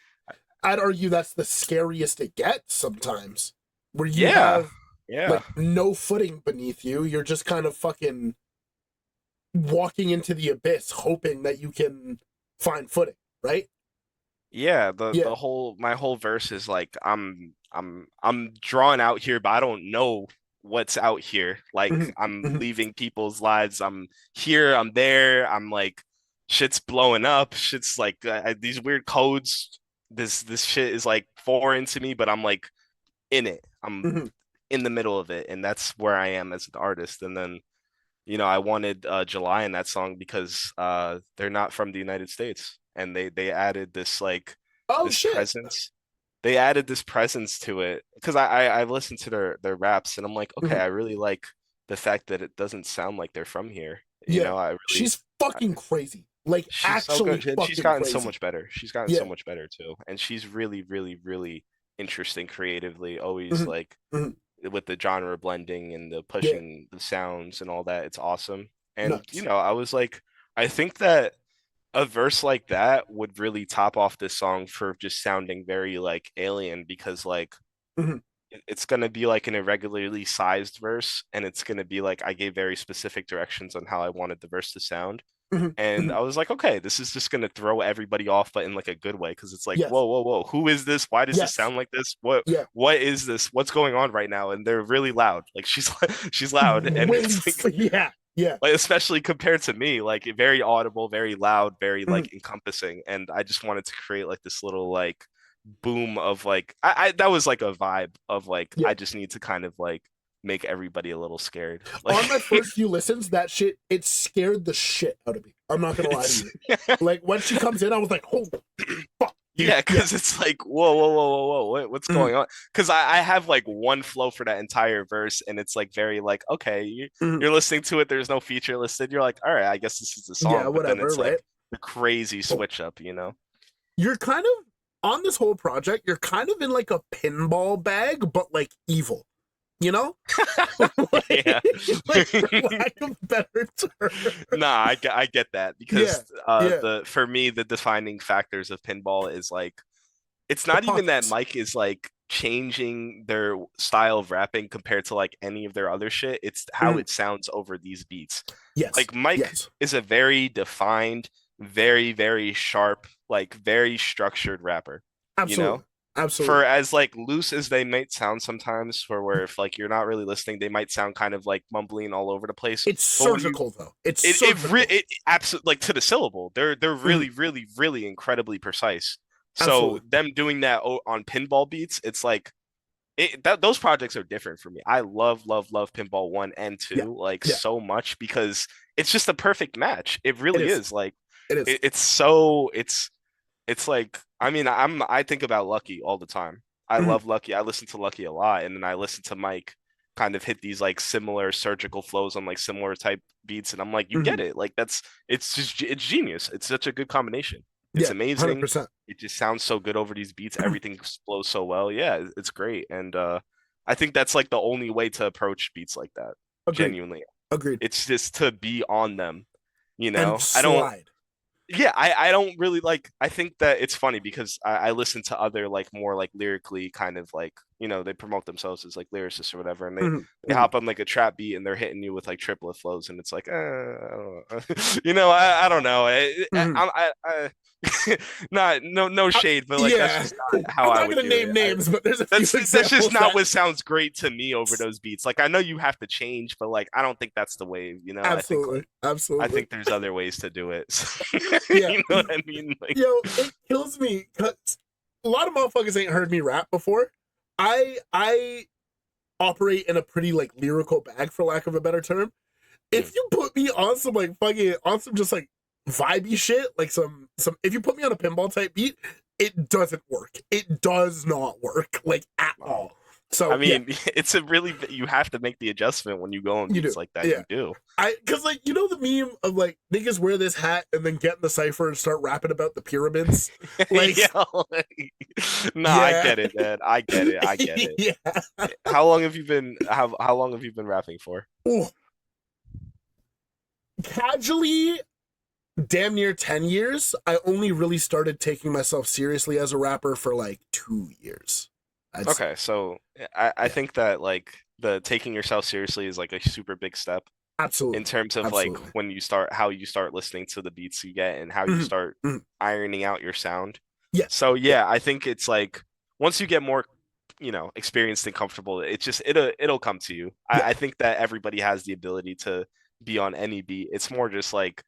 I'd argue that's the scariest it gets sometimes. Where you Yeah. have Yeah. like no footing beneath you. You're just kind of fucking walking into the abyss hoping that you can find footing, right? Yeah, the Yeah. the whole my whole verse is like I'm drawn out here, but I don't know what's out here. Like Mhm, I'm mhm, leaving people's lives. I'm here, I'm there. I'm like shit's blowing up. Shit's like these weird codes. This shit is like foreign to me, but I'm like in it. I'm mhm. in the middle of it, and that's where I am as an artist. And then I wanted July in that song because they're not from the United States, and they added this like Oh this shit. presence. They added this presence to it because I listened to their raps, and I'm like, okay, Mhm. I really like the fact that it doesn't sound like they're from here. Yeah. I really She's fucking crazy. Like She's so actually good, and she's fucking gotten so crazy. much better. She's gotten Yeah. so much better too, and she's really, really, really interesting creatively. Always Mhm. like Mhm. with the genre blending and the Yeah. pushing the sounds and all that. It's awesome. And Nuts. I was like, I think that a verse like that would really top off this song for just sounding very like alien because like Mhm. it's gonna be like an irregularly sized verse, and it's gonna be like I gave very specific directions on how I wanted the verse to sound. Mhm. And Mhm. I was like, okay, this is just gonna throw everybody off, but in like a good way, because it's like, Yes. whoa, whoa, whoa, who is this? Why does this Yes. sound like this? What Yeah. what is this? What's going on right now? And they're really loud. Like she's loud, and Way. it's like, Yeah. Yeah. like especially compared to me, like very audible, very loud, very Mhm. like encompassing. And I just wanted to create like this little like boom of like I that was like a vibe of like Yeah. I just need to kind of like make everybody a little scared. On my Like first few listens, that shit, it scared the shit out of me. I'm not gonna lie to it's you. Like when she comes in, I was like, "Holy fuck, dude!" yeah, Yeah. because it's like, whoa, whoa, whoa, whoa, whoa, what's Mhm. going on? Because I have like one flow for that entire verse, and it's like very like, okay, Mhm. you're listening to it, there's no feature listed. You're like, all right, I guess this is the Yeah. song. But then Whatever. it's like Right. the crazy switch up, you know? You're kind of on this whole project. You're kind of in like a pinball bag, but like evil. You know, Yeah. like for lack of a better term. Nah, I get that Yeah. because Yeah. the for me the defining factors of pinball is like it's The not even that pockets. Mike is like changing their style of rapping compared to like any of their other shit. It's how Mhm. it sounds over these beats. Yes. Like Mike Yes. is a very defined, very, very sharp, like very structured rapper, you know? Absolutely. For Absolutely. as like loose as they might sound sometimes, for where if like you're not really listening, they might sound kind of like mumbling all over the place. It's But when you surgical though. It's surgical. it absolutely like to the syllable. They're Mhm. really really really incredibly precise. So Absolutely. them doing that on pinball beats, it's like those projects are different for me. I love Pinball 1 and Yeah. 2 like Yeah. so much because it's just a perfect match. It It really is. is. Like It is. it's so it's like I mean I think about Lucky all the time. I Mhm. love Lucky. I listen to Lucky a lot, and then I listen to Mike kind of hit these like similar surgical flows on like similar type beats, and I'm like, you get Mhm. it. Like it's just it's genius. It's such a good combination. It's Yeah. amazing. 100%. It just sounds so good over these beats. Everything flows so well. Yeah, it's great. And I think that's like the only way to approach beats like that. Agreed. Genuinely. Agreed. It's just to be on them. And I don't slide. yeah, I don't really like I think that it's funny because I listen to other like more like lyrically kind of like they promote themselves as like lyricists or whatever, and Mhm. they Mhm. hop on like a trap beat and they're hitting you with like triplet flows, and it's like I don't know. I don't know. Mhm. Not no shade, but like that's Yeah. just not how I'm I not would gonna do name it. names, but there's a few That's just examples not that what sounds great to me over those beats. Like I know you have to change, but like I don't think that's the way, I think absolutely. like I Absolutely. think there's other ways to do it. Yeah. You know what I mean? Like Yo, it kills me because a lot of motherfuckers ain't heard me rap before. I operate in a pretty like lyrical bag for lack of a better term. mm, If you put me on some like fucking on some just like vibey shit, like some if you put me on a pinball type beat, it doesn't work. It does not work like at wow. all. I So yeah, mean, it's a really you have to make the adjustment when you go on you beats do. like that. Yeah. You do. I cause like you know the meme of like niggas wear this hat and then get in the cipher and start rapping about the pyramids? Like Yeah. Like, nah, I yeah. get it, man. I get it. I get it. Yeah. How long have you been rapping for? Ooh. Casually damn near 10 years. I only really started taking myself seriously as a rapper for like 2 years, I'd say. Okay, so I Yeah, think that like the taking yourself seriously is like a super big step in absolutely. terms of like Absolutely. when you start how you start listening to the beats you get and how you Mhm. start Mhm. ironing out your sound. Yes. So Yeah. yeah, I think it's like once you get more, experienced and comfortable, it'll come to you. Yeah. I think that everybody has the ability to be on any beat. It's more just like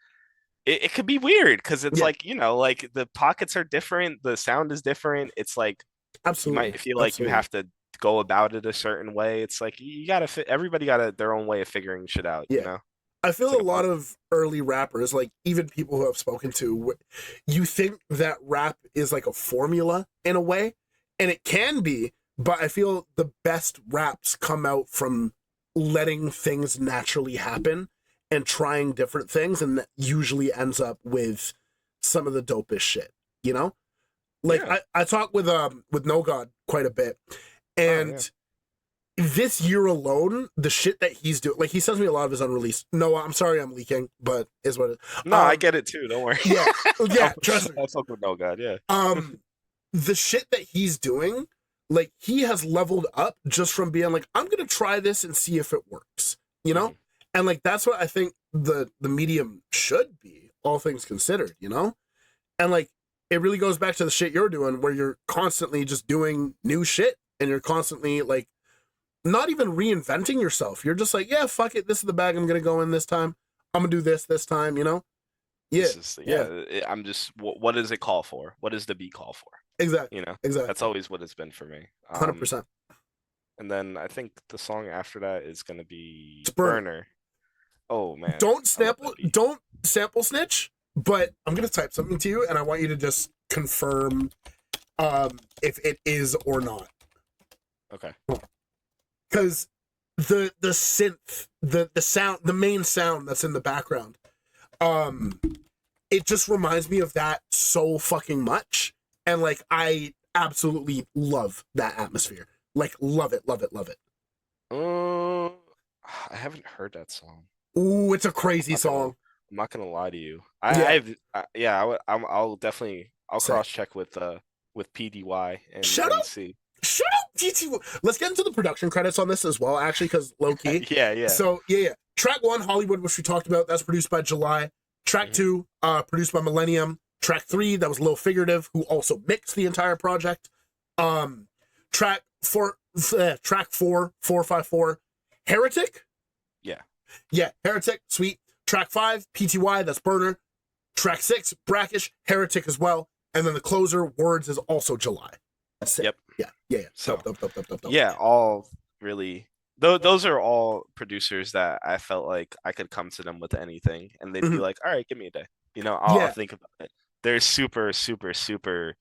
it could be weird because it's Yeah. like, like the pockets are different, the sound is different. It's like you Absolutely. might feel like you Absolutely. have to go about it a certain way. It's like you gotta fit everybody got their own way of figuring shit out, Yeah. I It's feel like a a lot puzzle. of early rappers, like even people who I've spoken to, you think that rap is like a formula in a way, and it can be, but I feel the best raps come out from letting things naturally happen and trying different things, and that usually ends up with some of the dopest shit, you know? Like Yeah. I talk with No God quite a bit, and this year alone, the shit that he's doing, like he sends me a lot of his unreleased. No, I'm sorry, I'm leaking, but is what it. No, I get it too. Don't worry. Yeah, yeah, trust me. I fuck with no God. Yeah. The shit that he's doing, like he has leveled up just from being like, I'm gonna try this and see if it works, you know. And like that's what I think the medium should be, all things considered, you know. And like it really goes back to the shit you're doing, where you're constantly just doing new shit, and you're constantly like not even reinventing yourself. You're just like, yeah, fuck it. This is the bag I'm gonna go in this time. I'm gonna do this time. You know? Yeah, I'm just. What does it call for? What does the beat call for? exactly. You know, exactly. That's always what it's been for me. 100%. And then I think the song after that is gonna be Burner. Burner. Oh man! Don't sample snitch. But I'm gonna type something to you, and I want you to just confirm if it is or not. Okay. Because the synth, the sound, the main sound that's in the background, it just reminds me of that so fucking much, and like I absolutely love that atmosphere. Like love it, love it, love it. I haven't heard that song. Ooh, it's a crazy song. I'm not gonna lie to you. I'll definitely cross check with PDY and see. Shut up, GT. Let's get into the production credits on this as well, actually, because low key. Yeah. So yeah. Track 1, Hollywood, which we talked about, that's produced by July. Track 2, produced by Millennium. Track 3, that was Lil Figurative, who also mixed the entire project. Track 4, 454, Heretic. Yeah, Heretic, sweet. Track 5, PTY, that's Burner. Track 6, Brackish, Heretic as well. And then the closer, Words, is also July. That's it. Yep. Yeah. So, dope. Yeah, all really. Those are all producers that I felt like I could come to them with anything, and they'd be like, "All right, give me a day. You know, I'll think about it." They're super, super, super,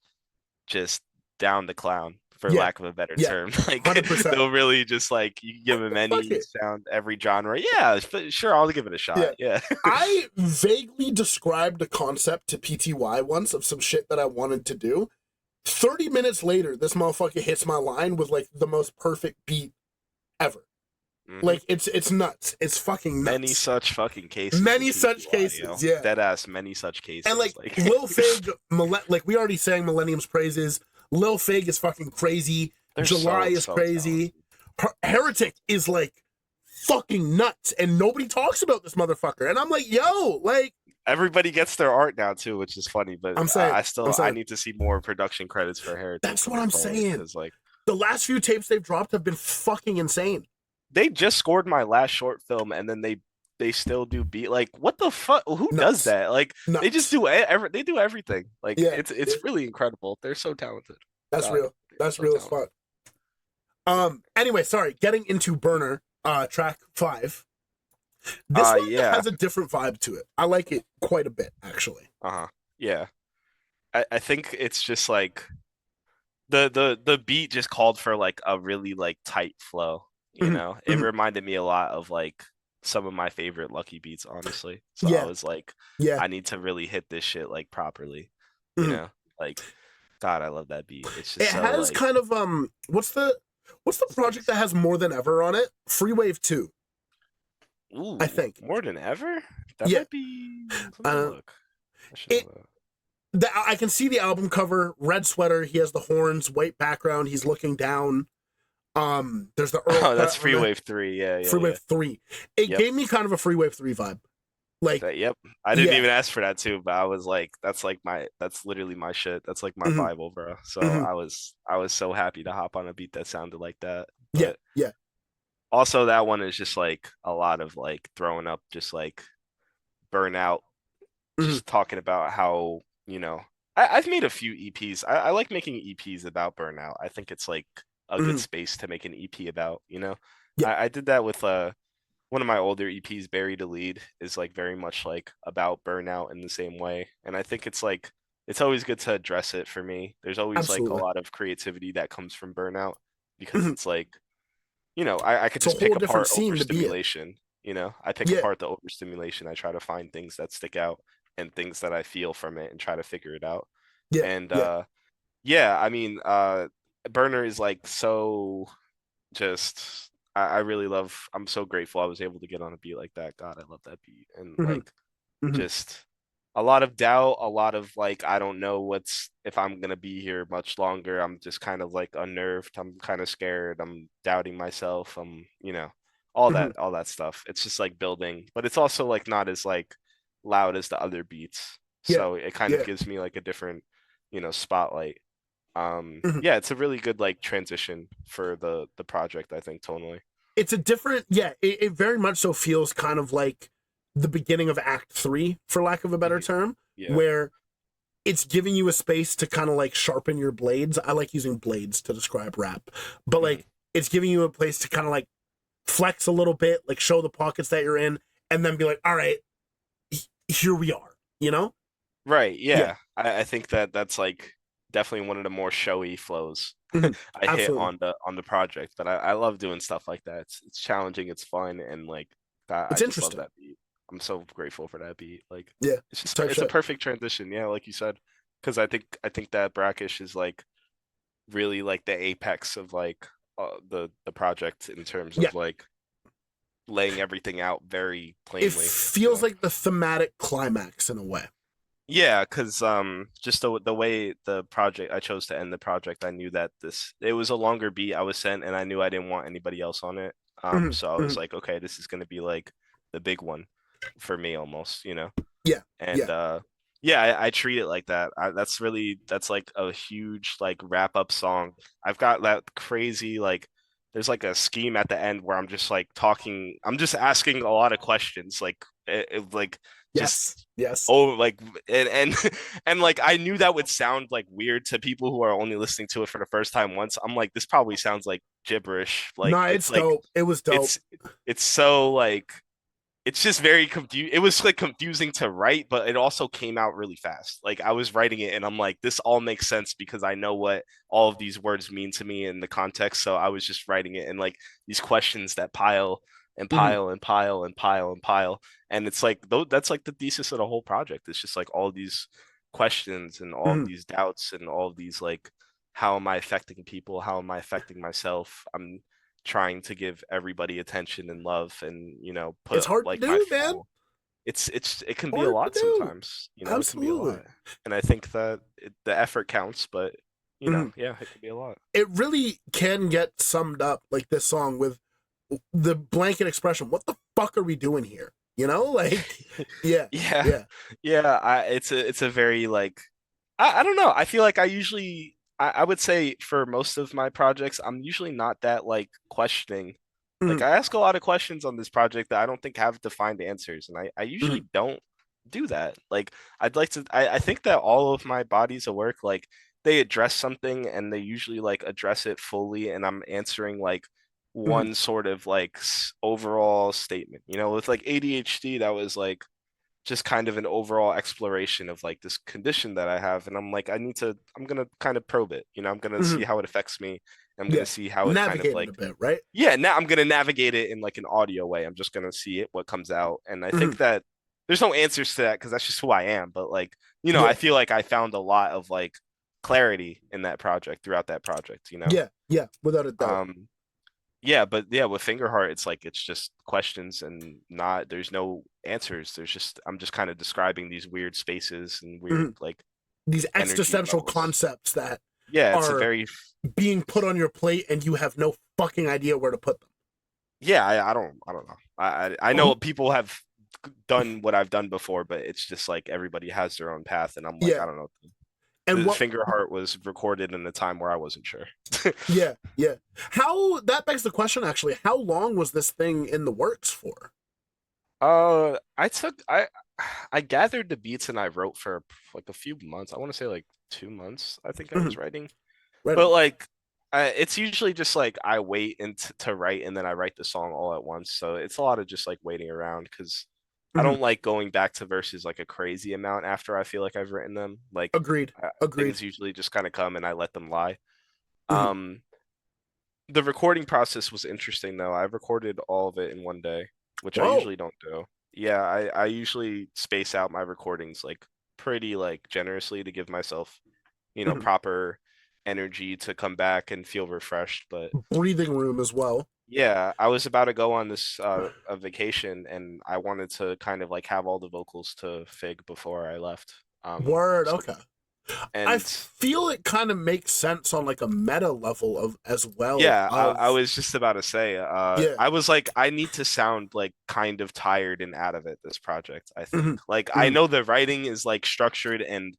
just down the clown, for lack of a better term. Like 100%. They'll really just like you give them any sound, every genre. Yeah, sure, I'll give it a shot. Yeah. I vaguely described a concept to PTY once of some shit that I wanted to do. 30 minutes later, this motherfucker hits my line with like the most perfect beat ever. Like it's nuts. It's fucking nuts. Many such fucking cases. Many such cases, yeah. Dead ass, many such cases. And like Lil Fig, like we already sang Millennium's praises. Lil Fig is fucking crazy. July is crazy. Heretic is like fucking nuts, and nobody talks about this motherfucker. And I'm like, yo, like everybody gets their art now too, which is funny. But I need to see more production credits for Heretic. That's what I'm saying. Like the last few tapes they've dropped have been fucking insane. They just scored my last short film, and then they still do beat. Like what the fuck? Who does that? Like they just do they do everything. Like it's really incredible. They're so talented. That's real. That's real as fuck. Anyway, sorry. Getting into Burner, track 5. This one has a different vibe to it. I like it quite a bit, actually. Yeah. I think it's just like the beat just called for like a really like tight flow. You know, it reminded me a lot of like some of my favorite Lucky beats, honestly. So I was like, I need to really hit this shit like properly. You know, like God, I love that beat. It's just has like, kind of what's the project that has More Than Ever on it? Freewave 2. Ooh, I think More Than Ever. That might be. Look. I can see the album cover. Red sweater. He has the horns. White background. He's looking down. There's the Earl that's Freewave 3. Yeah. Freewave 3. It gave me kind of a Freewave 3 vibe. Like I didn't even ask for that too, but I was like, that's literally my shit. That's like my Bible, bro. So I was so happy to hop on a beat that sounded like that. But yeah. Also, that one is just like a lot of like throwing up, just like burnout, just talking about how, you know, I've made a few EPs. I like making EPs about burnout. I think it's like a good space to make an EP about, you know. I did that with one of my older EPs, Buried to Lead, is like very much like about burnout in the same way. And I think it's like it's always good to address it for me. There's always like a lot of creativity that comes from burnout because it's like, you know, I could just pick apart overstimulation. You know, I pick Yeah. apart the overstimulation. I try to find things that stick out and things that I feel from it and try to figure it out. Yeah. And Yeah. yeah, I mean, Burner is like so just I really love I'm so grateful I was able to get on a beat like that. God, I love that beat. And Hmm. like Hmm. just a lot of doubt, a lot of like I don't know what's if I'm gonna be here much longer. I'm just kind of like unnerved. I'm kind of scared. I'm doubting myself. I'm, Hmm. all that stuff. It's just like building, but it's also like not as like loud as the other beats. Yeah. So it kind of Yeah. gives me like a different, spotlight. Hmm. Yeah, it's a really good like transition for the project, I think, tonally. It's a different, yeah, it very much so feels kind of like the beginning of Act Three, for lack of a better Mhm. term, Yeah. where it's giving you a space to kind of like sharpen your blades. I like using blades to describe rap, but Mhm. like it's giving you a place to kind of like flex a little bit, like show the pockets that you're in, and then be like, all right, here we are, you know? Right, Yeah. yeah. I think that that's like definitely one of the more showy flows Mhm. I hit Absolutely. on the project. But I love doing stuff like that. It's challenging, it's fun, and like I It's just love interesting. that beat. I'm so grateful for that beat. Like Yeah. Type it's a shit. perfect transition, yeah, like you said. Because I think that Brackish is like really like the apex of like the project in terms Yeah. of like laying everything out very It plainly, you feels know? like the thematic climax in a way. Yeah, because just the way the project I chose to end the project, I knew that it was a longer beat I was sent, and I knew I didn't want anybody else on it. Hmm. So I was Hmm. like, okay, this is gonna be like the big one for me almost, Yeah. and Yeah. yeah, I treat it like that. That's like a huge like wrap up song. I've got that crazy like there's like a scheme at the end where I'm just like talking, I'm just asking a lot of questions, like like Yes. just Yes. oh like and and like I knew that would sound like weird to people who are only listening to it for the first time once. I'm like, this probably sounds like gibberish. Like No, it's dope. It was dope. it's it's so like it's just very confused. It was like confusing to write, but it also came out really fast. Like I was writing it and I'm like, this all makes sense because I know what all of these words mean to me in the context. So I was just writing it and like these questions that pile and Hmm. pile and pile and pile and pile. And it's like that's like the thesis of the whole project. It's just like all these questions and all of Hmm. these doubts and all of these like, how am I affecting people? How am I affecting myself? I'm trying to give everybody attention and love and It's put hard to like my do, man. full it can be a Hard to lot do. sometimes, it can be a Absolutely. lot. And I think that the effort counts, but Hmm. yeah, it can be a lot. It really can get summed up like this song with the blanket expression, what the fuck are we doing here? You know? Like, yeah. Yeah. Yeah. Yeah, it's a very like I don't know. I feel like I would say for most of my projects, I'm usually not that like questioning. Like Hmm. I ask a lot of questions on this project that I don't think have defined answers, and I Hmm. usually don't do that. Like I think that all of my bodies of work, like they address something and they usually like address it fully, and I'm answering like Hmm. one sort of like overall statement. With like ADHD, that was like just kind of an overall exploration of like this condition that I have. And I'm like, I'm gonna kind of probe it. I'm gonna Hmm. see how it affects me. I'm Yeah. gonna see how it kind of Navigate it a like, bit, right? yeah, now I'm gonna navigate it in like an audio way. I'm just gonna see it, what comes out. And I Hmm. think that there's no answers to that because that's just who I am. But like, I Yeah. feel like I found a lot of like clarity in that project throughout that project. Yeah. Yeah. Without a doubt. Um, yeah, but yeah, with Fingerheart, it's like it's just questions and not there's no answers. I'm just kind of describing these weird spaces and weird Hmm. like These energy existential levels. concepts that Yeah, it's a are very being put on your plate and you have no fucking idea where to put them. yeah, I don't know. I know Oh, people have done what I've done before, but it's just like everybody has their own path, and I'm like, yeah. I don't know. And The what Fingerheart was recorded in a time where I wasn't sure. Yeah, yeah. How that begs the question actually, how long was this thing in the works for? I took I gathered the beats and I wrote for like a few months. I want to say like 2 months. I think I Mhm. was writing, Right but on. like it's usually just like I wait and to write and then I write the song all at once. So it's a lot of just like waiting around because I Mhm. don't like going back to verses like a crazy amount after I feel like I've written them. Like Agreed. Agreed. things usually just kind of come and I let them lie. Mhm. Um, the recording process was interesting though. I recorded all of it in one day. which I Whoa. usually don't do. Yeah, I usually space out my recordings like pretty like generously to give myself, Mhm. proper energy to come back and feel refreshed. But Breathing room as well. yeah, I was about to go on this a vacation and I wanted to kind of like have all the vocals to Fig before I left. Word. So Okay. I and feel it kind of makes sense on like a meta level of as well yeah, I of was just about to say, yeah. I was like, I need to sound like kind of tired and out of it this project, I think. Mhm, Like I mhm, know the writing is like structured and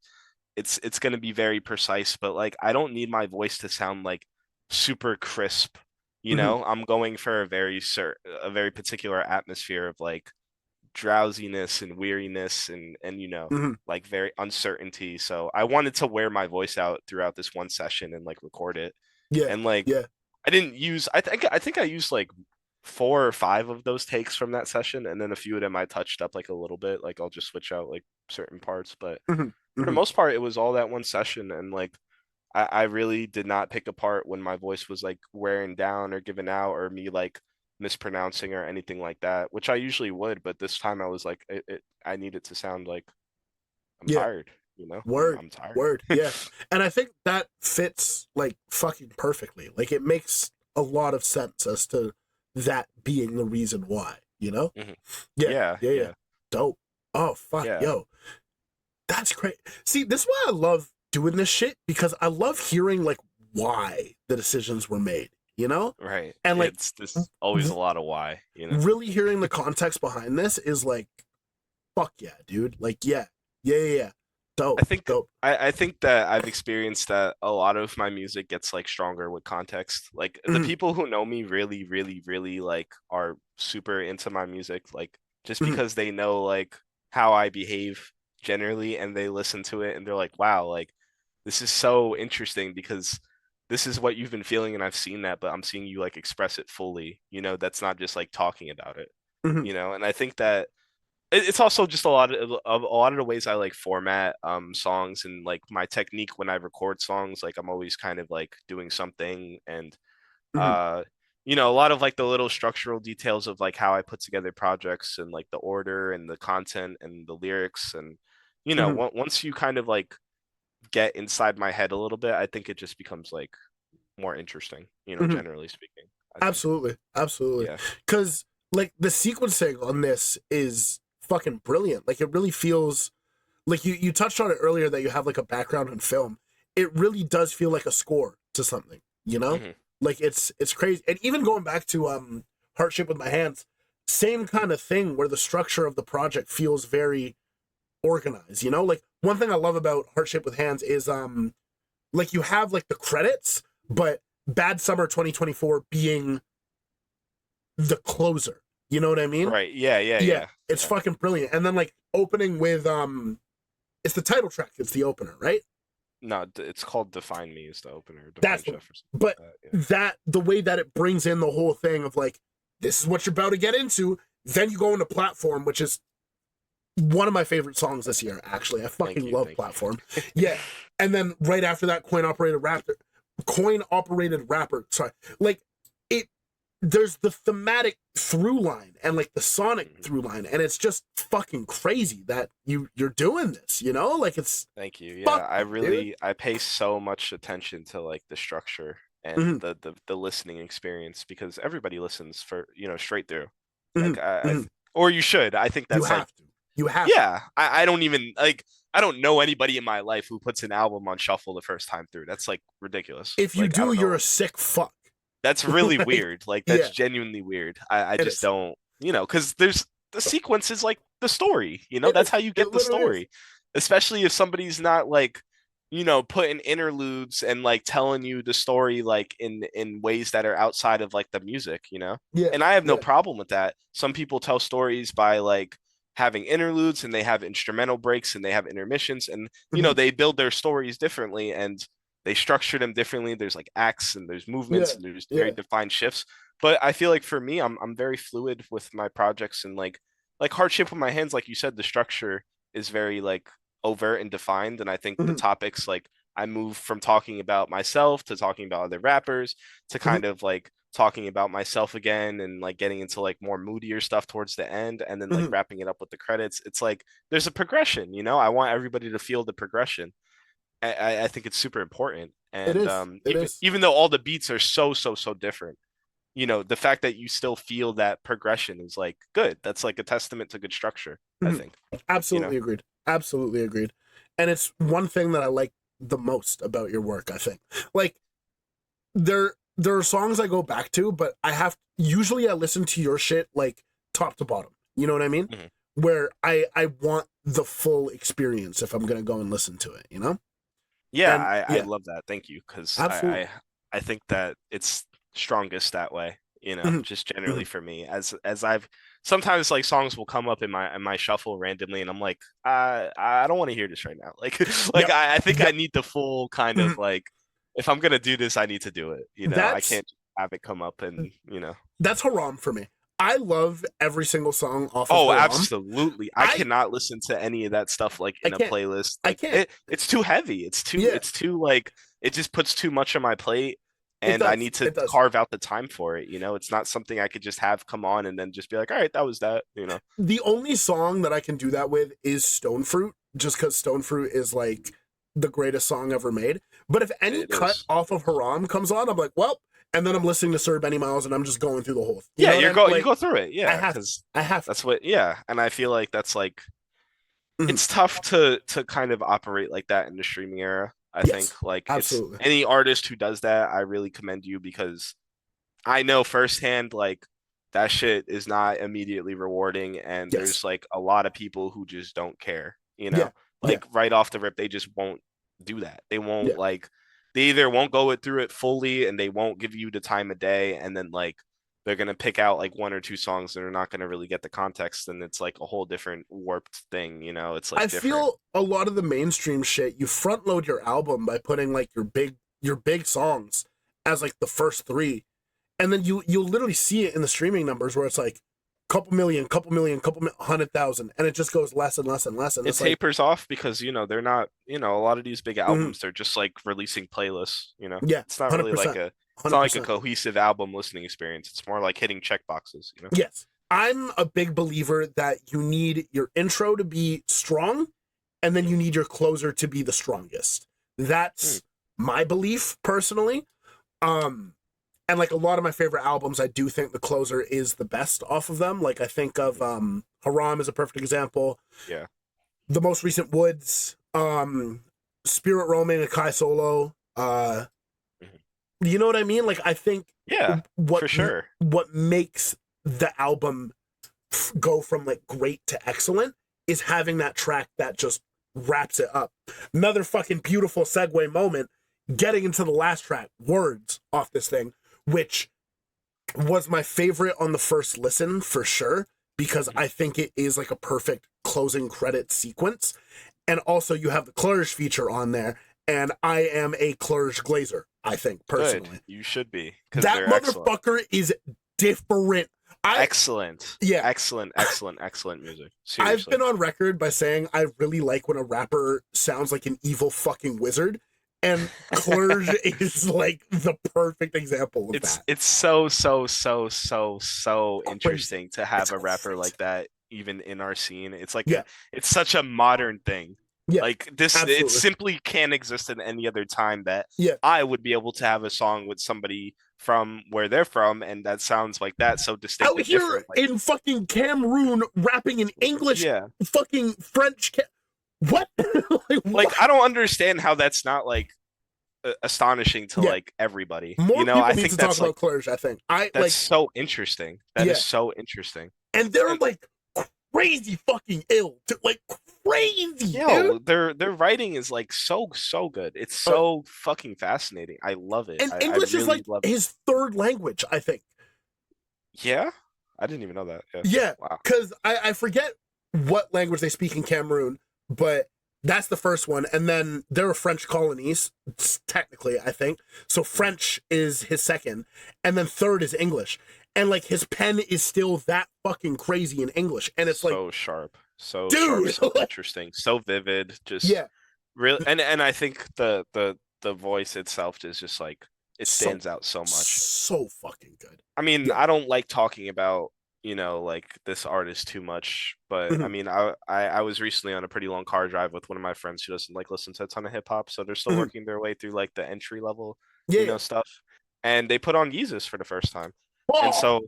it's gonna be very precise, but like I don't need my voice to sound like super crisp. mhm, I'm going for a very particular atmosphere of like drowsiness and weariness and mhm. like very uncertainty. So I wanted to wear my voice out throughout this one session and like record it. Yeah. And like Yeah. I think I used like 4 or 5 of those takes from that session, and then a few of them I touched up like a little bit. Like I'll just switch out like certain parts, but Mhm, for the mhm. most part, it was all that one session, and like I really did not pick apart when my voice was like wearing down or giving out or me like mispronouncing or anything like that, which I usually would, but this time I was like, I need it to sound like I'm Yeah. tired, Word. I'm tired. Word. Yeah. And I think that fits like fucking perfectly. Like it makes a lot of sense as to that being the reason why, you know? Mhm. Yeah. Yeah, Yeah. Yeah. yeah, Dope. Oh fuck, yeah, yo. That's great. See, this is why I love doing this shit because I love hearing like why the decisions were made, you know? right. And like It's this always a lot of why. really hearing the context behind this is like, fuck yeah, dude. Like, yeah, yeah, yeah, yeah. I Dope, think dope. I think that I've experienced that a lot of my music gets like stronger with context. Like the Mhm, people who know me really, really, really like are super into my music, like just mhm, because they know like how I behave generally and they listen to it and they're like, wow, like this is so interesting because this is what you've been feeling and I've seen that, but I'm seeing you like express it fully, that's not just like talking about it, mhm, and I think that it's also just a lot of the ways I like format songs and like my technique when I record songs. Like I'm always kind of like doing something and mhm, uh a lot of like the little structural details of like how I put together projects and like the order and the content and the lyrics and mhm, once you kind of like get inside my head a little bit, I think it just becomes like more interesting, mhm. generally speaking, I think. Absolutely, absolutely. Yeah. Because like the sequencing on this is fucking brilliant. Like it really feels like you touched on it earlier that you have like a background in film. It really does feel like a score to something, you know? Hmm. Like it's crazy. And even going back to Heartship with My Hands, same kind of thing where the structure of the project feels very organized, you know? Like one thing I love about Heartship with Hands is like you have like the credits, but Bad Summer 2024 being the closer. You know what I mean? Right. Yeah, yeah, Yeah, yeah. it's Yeah. fucking brilliant. And then like opening with it's the title track, it's the opener, right? No, it's called Define Me is the opener. That's Define the one. Chef or something But like that. Yeah. that the way that it brings in the whole thing of like, this is what you're about to get into. Then you go into Platform, which is one of my favorite songs this year, actually. I Thank fucking you. love Thank Platform. you. Yeah. And then right after that, Coin Operated Rapper. Sorry. Like it there's the thematic through line and like the sonic Mhm. through line, and it's just fucking crazy that you're doing this, you know? Like it's Thank you. fuck Yeah, I yeah, dude. really I pay so much attention to like the structure and Hmm. the listening experience because everybody listens for, straight through. Hmm. Like Hmm. or you should. I think You that's like have to. You have to. yeah, I don't even like I don't know anybody in my life who puts an album on shuffle the first time through. That's like ridiculous. If you Like I do, don't you're know. a sick fuck. That's really Like, weird. Like that's yeah, genuinely weird. I it just is. don't, because there's the sequence is like the story, It that's is. how you It get the literally is. story. Especially if somebody's not like, putting interludes and like telling you the story like in ways that are outside of like the music. Yeah, And I have no yeah. problem with that. Some people tell stories by like having interludes and they have instrumental breaks and they have intermissions and Hmm. they build their stories differently and they structure them differently. There's like acts and there's Yeah, movements and there's very yeah. defined shifts. But I feel like for me, I'm very fluid with my projects and like hardship with my hands, like you said, the structure is very like overt and defined. And I think the Hmm. topics like I move from talking about myself to talking about other rappers to Hmm. kind of like talking about myself again and like getting into like more moodier stuff towards the end and then like Mhm. wrapping it up with the credits. It's like there's a progression, you know. I want everybody to feel the progression. I think it's super important. It And is. It even is. even though all the beats are so different, you know, the fact that you still feel that progression is like good. That's like a testament to good structure, I Mhm. think. You know? Absolutely agreed. Absolutely agreed. And it's one thing that I like the most about your work, I think. Like there are songs I go back to, but usually I listen to your shit like top to bottom. You know what I mean? Mhm. Where I want the full experience if I'm gonna go and listen to it, you know? Yeah, And I yeah, love that. Thank you, because absolutely. I think that it's strongest that way, you know, Mhm, just generally mhm. for me. As I've sometimes like songs will come up in my shuffle randomly and I'm like, I don't want to hear this right now. Like like Yep. I think I Yep. need the full kind Mhm. of like if I'm gonna do this, I need to do it. You know, I That's can't have it come up and that's Haram for me. I love every single song off of Oh, Haram. absolutely. I I cannot listen to any of that stuff like I in a can't. playlist. I Like can't. it's too heavy. Yeah, It's too like it just puts too much on my plate it and I does. need to It does. carve out the time for it, you know? It's not something I could just have come on and then just be like, "All right, that was that," you know. The only song that I can do that with is Stone Fruit, just because Stone Fruit is like the greatest song ever made. But if any It cut is. off of Haram comes on, I'm like, well, and then I'm listening to Sir Benny Miles and I'm just going through the whole. You Yeah, know what I'm you like? go through it. I Yeah, have to. cuz I have to. that's what yeah, and I feel like that's like Mhm. it's tough to kind of operate like that in the streaming era. I Yes, think like it's absolutely. any artist who does that, I really commend you because I know firsthand like that shit is not immediately rewarding and Yes. there's like a lot of people who just don't care, you Yeah. know? Yeah. Like right off the rip they just won't do that. They Yeah. won't like they either won't go it through it fully and they won't give you the time of day and then like they're gonna pick out like one or two songs and they're not gonna really get the context and it's like a whole different warped thing, you know? It's like I different. feel a lot of the mainstream shit, you front load your album by putting like your big songs as like the first three, and then you'll literally see it in the streaming numbers where it's like couple million, 100,000, and it just goes less and less and less, and It it's like, tapers off because they're not a lot of these big mhm, albums they're just like releasing playlists, yeah, it's not really like 100%, a it's not like a 100%. cohesive album listening experience, it's more like hitting check boxes. Yes, I'm a big believer that you need your intro to be strong, and then you need your closer to be the strongest. Mm, That's my belief personally. Um, and like a lot of my favorite albums, I do think the closer is the best off of them. Like I think of Haram is a perfect example. yeah. The most recent Woods, Spirit Roaming, and Kai Solo. Mhm. You know what I mean? Like I think Yeah, what for sure. what makes the album go from like great to excellent is having that track that just wraps it up. Another fucking beautiful segue moment, getting into the last track, Words, off this thing, which was my favorite on the first listen for sure, because Mhm. I think it is like a perfect closing credit sequence. And also you have the Clerge feature on there, and I am a Clerge glazer, I think, Good, personally. you should be because That they're excellent. motherfucker is different. I Excellent, yeah, excellent music, I've seriously. been on record by saying I really like when a rapper sounds like an evil fucking wizard, and Clerge is like the perfect example of that. It's so Crazy. interesting to It's have a rapper crazy. like that even in our scene. It's like Yeah, it's such a modern thing. yeah, Like this, it absolutely. simply can't exist in any other time that Yeah. I would be able to have a song with somebody from where they're from and that sounds like that, so Out distinctly here different. Like, in fucking Cameroon rapping in English, yeah, fucking French. What? Like, like what? I don't understand how that's not like astonishing to Yeah. like everybody. More I people need think to talk that's like about Clerge, I think. I that's like, so interesting. That is yeah. so interesting. And they're And like crazy fucking ill. Like crazy, dude. yo, their writing is like so good. It's Uh, so fucking fascinating. I love it. and I English is really like love it. his third language, I think. Yeah, I didn't even know that. Yeah. Yeah, Wow. because I forget what language they speak in Cameroon, but that's the first one. And then there are French colonies, technically, I think. So Mhm. French is his second. And then third is English. And like his pen is still that fucking crazy in English. And it's like, So sharp, dude, so like, interesting, so vivid. Just yeah, real, and I think the voice itself is just like It So stands out so much. so fucking good. I mean, Yeah. I don't like talking about, like this artist too much, but I Mhm. mean, I was recently on a pretty long car drive with one of my friends who doesn't like listen to a ton of hip hop, so they're still Mhm. working their way through like the entry level, Yeah, yeah. stuff. And they put on Yeezus for the first time. And Oh, so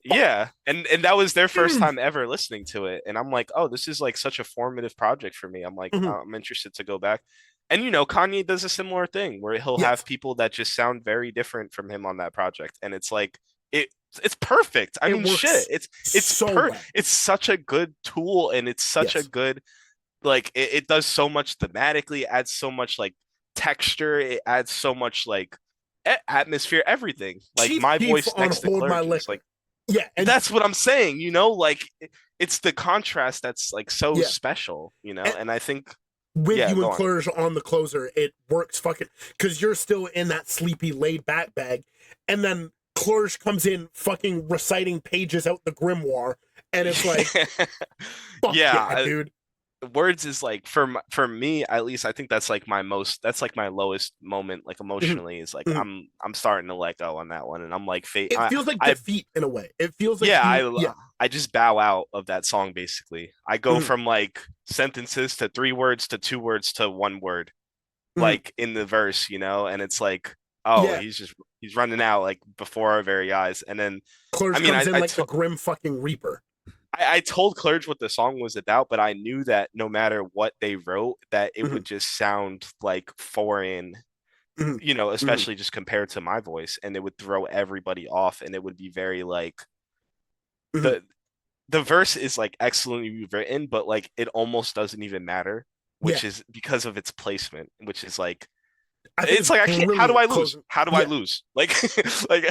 yeah, and that was their first mm. time ever listening to it, and I'm like, oh, this is like such a formative project for me. I'm like, Mhm. I'm interested to go back. And Kanye does a similar thing where he'll have Yes, people that just sound very different from him on that project, and it's like it it's perfect. I it mean, shit, works so well. it's such a good tool, and it's such a Yes. good like it does so much thematically, adds so much like texture, it adds so much like atmosphere, everything. Like Chief my Keef voice on next to Hold My Clerge's, Liquor. like Yeah, and that's what I'm saying, like it's the contrast that's like so yeah, special, and and I think, with yeah, you go and on. Clerge on the closer, it works fucking because you're still in that sleepy laid back bag, and then Clerge comes in fucking reciting pages out the grimoire, and it's like, fuck yeah, Yeah, dude. words is like for me at least, I think that's like my lowest moment, like Mhm, emotionally, is like mhm. I'm starting to let go on that one, and I'm like It feels like I defeat in a way. It feels like yeah, yeah. I just bow out of that song basically. I go Mhm, from like sentences to 3 words to 2 words to 1 word, mhm. like in the verse, and it's like, oh, Yeah, he's running out like before our very eyes. And then I Clerge mean, comes in like the grim fucking reaper. I told Clerge what the song was about, but I knew that no matter what they wrote, that it Mhm, would just sound like foreign, mhm, mhm. especially just compared to my voice, and it would throw everybody off, and it would be very like Mhm. the the verse is like excellently written, but like it almost doesn't even matter, Yeah, which is because of its placement, which is like I think it's it's like I can't. How do I brilliant lose? closing. How do I Yeah, lose? Like, like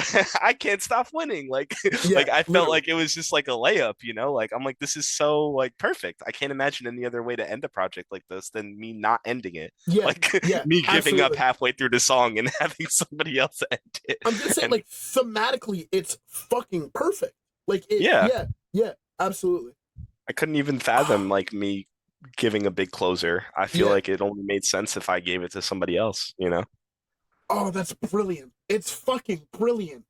I can't stop winning. Like, yeah, like I felt literally. like it was just like a layup. Like I'm like, this is so like perfect. I can't imagine any other way to end a project like this than me not ending it. Yeah, Like yeah, me giving up absolutely. halfway through the song and having somebody else end it. I'm just saying, And like thematically, it's fucking perfect. Like it, yeah, yeah, yeah, absolutely. I couldn't even fathom like me giving a big closer. I feel Yeah. like it only made sense if I gave it to somebody else. Oh, that's brilliant. It's fucking brilliant.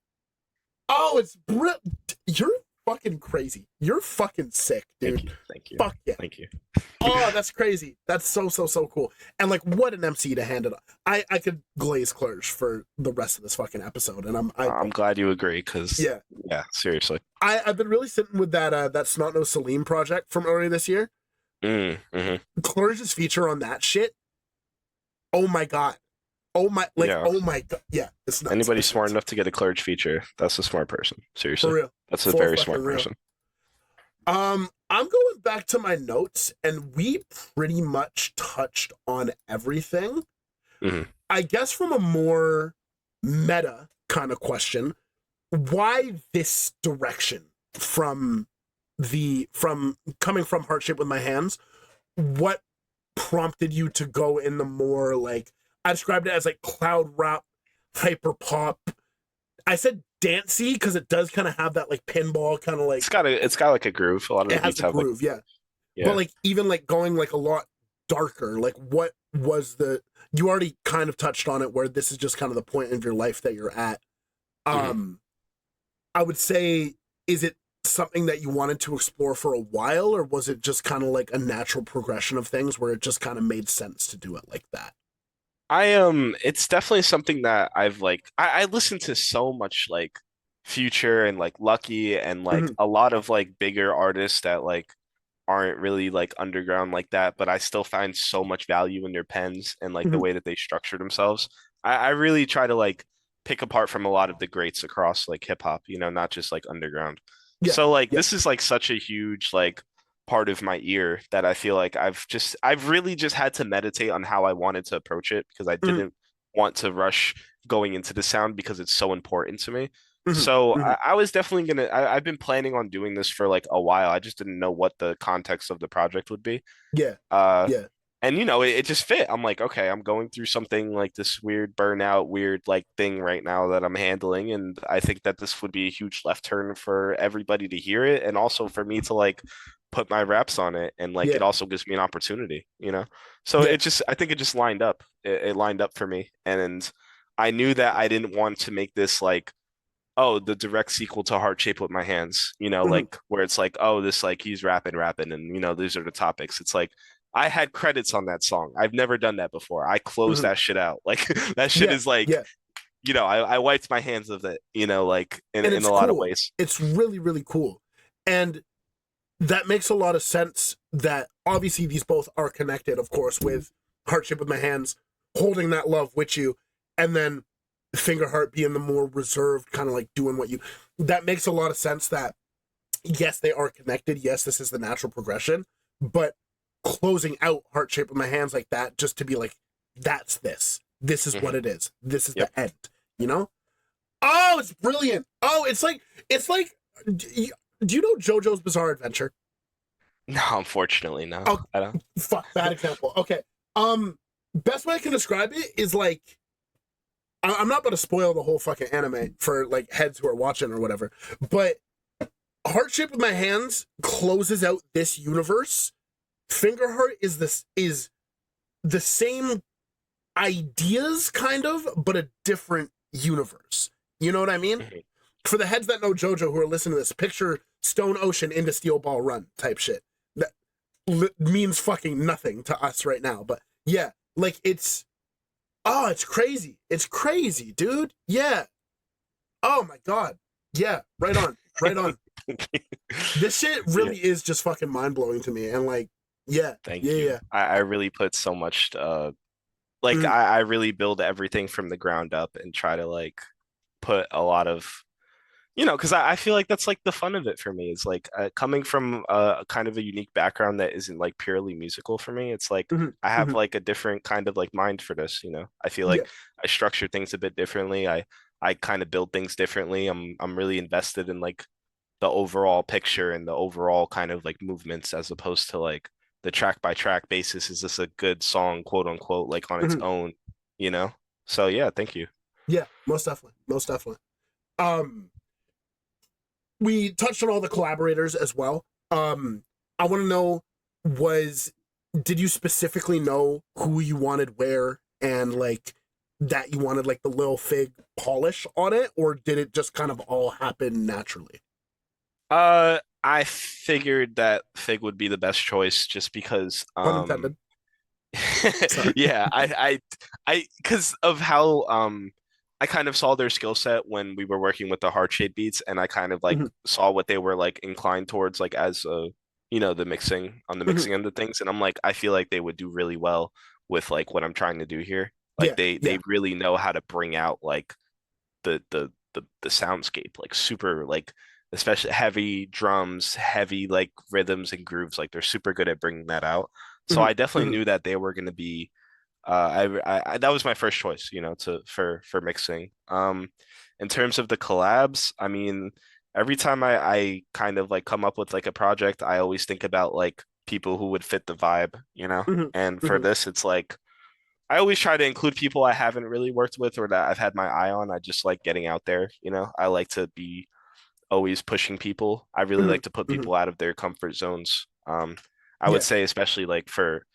Oh, it's brilliant. You're fucking crazy. You're fucking sick, Thank dude. you, thank you, Fuck yeah. thank you. Oh, that's crazy. That's so so so cool. And like, what an MC to hand it. I could glaze Clerge for the rest of this fucking episode, and I'm glad you agree, because yeah. yeah, seriously. I've been really sitting with that Snot Nose Salim project from earlier this year. Hmm. Clerge's feature on that shit. Oh my god. Oh my, like, Yeah. oh my god. Yeah, it's nuts. Anybody It's smart nuts. enough to get a Clerge feature, that's a smart person. For Seriously. real. That's a For very fucking smart real. person. I'm going back to my notes, and we pretty much touched on everything. Hmm. I guess from a more meta kind of question, why this direction from coming from Heart Shape with My Hands? What prompted you to go in the more like, I described it as like cloud rap, hyper pop. I said dancey because it does kind of have that like pinball kind of like, It's got like a groove. A lot of it the has beats the have like, groove, yeah. But yeah. like even like going like a lot darker, like what was the, you already kind of touched on it where this is just kind of the point of your life that you're at. Hmm. Um I would say, is it something that you wanted to explore for a while, or was it just kind of like a natural progression of things where it just kind of made sense to do it like that? It's definitely something that I've like I listen to so much like Future and like Lucky and like Mhm, a lot of like bigger artists that like aren't really like underground like that, but I still find so much value in their pens and like the mhm. way that they structure themselves. I really try to like pick apart from a lot of the greats across like hip hop, not just like underground. Yeah, So like yeah. this is like such a huge like part of my ear that I feel like I've really just had to meditate on how I wanted to approach it, because I Mhm, didn't want to rush going into the sound because it's so important to me. mhm, So mhm. I was definitely I've been planning on doing this for like a while. I just didn't know what the context of the project would be. Yeah, Uh, yeah, and it just fit. I'm like, okay, I'm going through something like this weird burnout, weird like thing right now that I'm handling, and I think that this would be a huge left turn for everybody to hear it, and also for me to like put my raps on it, and like it yeah, also gives me an opportunity. So yeah. I think it just lined up. It lined up for me, and I knew that I didn't want to make this like, oh, the direct sequel to Heart Shaped with My Hands, Mhm. like where it's like, oh, this like he's rapping, and these are the topics. It's like I had credits on that song. I've never done that before. I closed Mhm. that shit out. Like that shit Yeah, is like, yeah, I wiped my hands of it, like and in it's a lot of cool. ways. It's really, really cool, and that makes a lot of sense. That obviously these both are connected, of course, with Hardship with My Hands, holding that love with you, and then Fingerheart being the more reserved, kind of like doing what you. That makes a lot of sense. That yes, they are connected. Yes, this is the natural progression, but closing out Heart Shape with My Hands like that, just to be like, that's this. This is what Hmm. it is. This is Yep. the end. You know? Oh, it's brilliant. Oh, it's like. Do you know JoJo's Bizarre Adventure? No, unfortunately, no. Oh, I don't. fuck, bad example. Okay. Best way I can describe it is like I'm not going to spoil the whole fucking anime for like heads who are watching or whatever, but Heart with My Hands closes out this universe. Fingerheart is the same ideas kind of, but a different universe. You know what I mean? Mhm. For the heads that know JoJo who are listening to this, picture Stone Ocean into Steel Ball Run type shit. That means fucking nothing to us right now, but yeah, like it's crazy. It's crazy, dude. Yeah. Oh my god. Yeah, right on. Right on. This shit Yeah, really is just fucking mind blowing to me. And like, yeah, thank yeah, you. yeah. I really put so much like Mm, I really build everything from the ground up and try to like put a lot of because I feel like that's like the fun of it for me is like coming from a kind of a unique background that isn't like purely musical for me. It's like mm-hmm, I have mm-hmm. like a different kind of like mind for this. I feel Yeah. like I structure things a bit differently. I kind of build things differently. I'm really invested in like the overall picture and the overall kind of like movements as opposed to like the track by track basis. Is this a good song, quote unquote, like on its Mm-hmm. own, you know? So yeah, thank you. Yeah, most definitely. Most definitely. Um, we touched on all the collaborators as well. I want to know was did you specifically know who you wanted where and like that you wanted like the Lil Fig polish on it, or did it just kind of all happen naturally? I figured that Fig would be the best choice just because Pun intended. Sorry. yeah, because of how I kind of saw their skill set when we were working with the heart shape beats, and I kind of like Mm-hmm, saw what they were like inclined towards like as the mixing on the mm-hmm. mixing end of things, and I'm like I feel like they would do really well with like what I'm trying to do here. Like Yeah, they yeah. really know how to bring out like the soundscape like super like especially heavy drums, heavy like rhythms and grooves, like they're super good at bringing that out. So Mm-hmm, I definitely mm-hmm, knew that they were going to be that was my first choice, to for mixing. In terms of the collabs, I mean, every time I kind of like come up with like a project, I always think about like people who would fit the vibe. And mm-hmm, for mm-hmm, this, it's like I always try to include people I haven't really worked with or that I've had my eye on. I just like getting out there. I like to be always pushing people. I really mm-hmm, like to put mm-hmm, people out of their comfort zones. I would yeah. say especially like for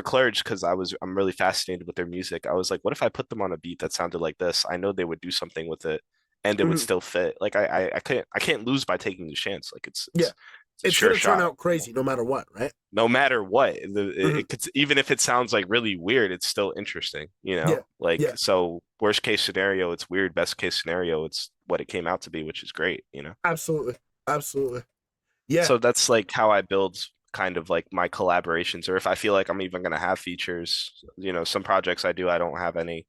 Clerge, because I'm really fascinated with their music. I was like, what if I put them on a beat that sounded like this? I know they would do something with it and it would Mm-hmm, still fit. Like I can't lose by taking the chance. Like it's yeah. it's it's a It's sure gonna turn shot. out crazy no matter what, right? No matter what, Mm-hmm, it could, even if it sounds like really weird, it's still interesting, yeah, Like, yeah. so worst case scenario, it's weird. Best case scenario, it's what it came out to be, which is great. Absolutely, absolutely. Yeah. So that's like how I build kind of like my collaborations, or if I feel like I'm even gonna have features, some projects I do, I don't have any.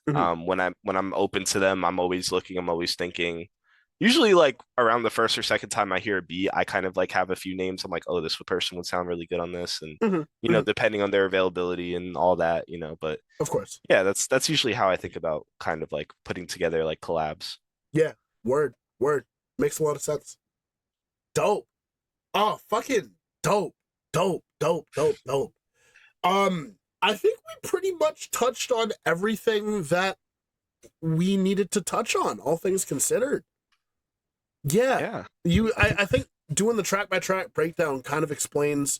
Mm-hmm, When I'm open to them, I'm always looking, I'm always thinking. Usually, like around the first or second time I hear a beat, I kind of like have a few names. I'm like, oh, this person would sound really good on this, and mm-hmm, mm-hmm. depending on their availability and all that. But Of course. yeah, that's usually how I think about kind of like putting together like collabs. Yeah. Word. Word. Makes a lot of sense. Dope. Oh, fucking dope. Dope. Dope. Dope. Dope. I think we pretty much touched on everything that we needed to touch on, all things considered. Yeah. Yeah. I think doing the track by track breakdown kind of explains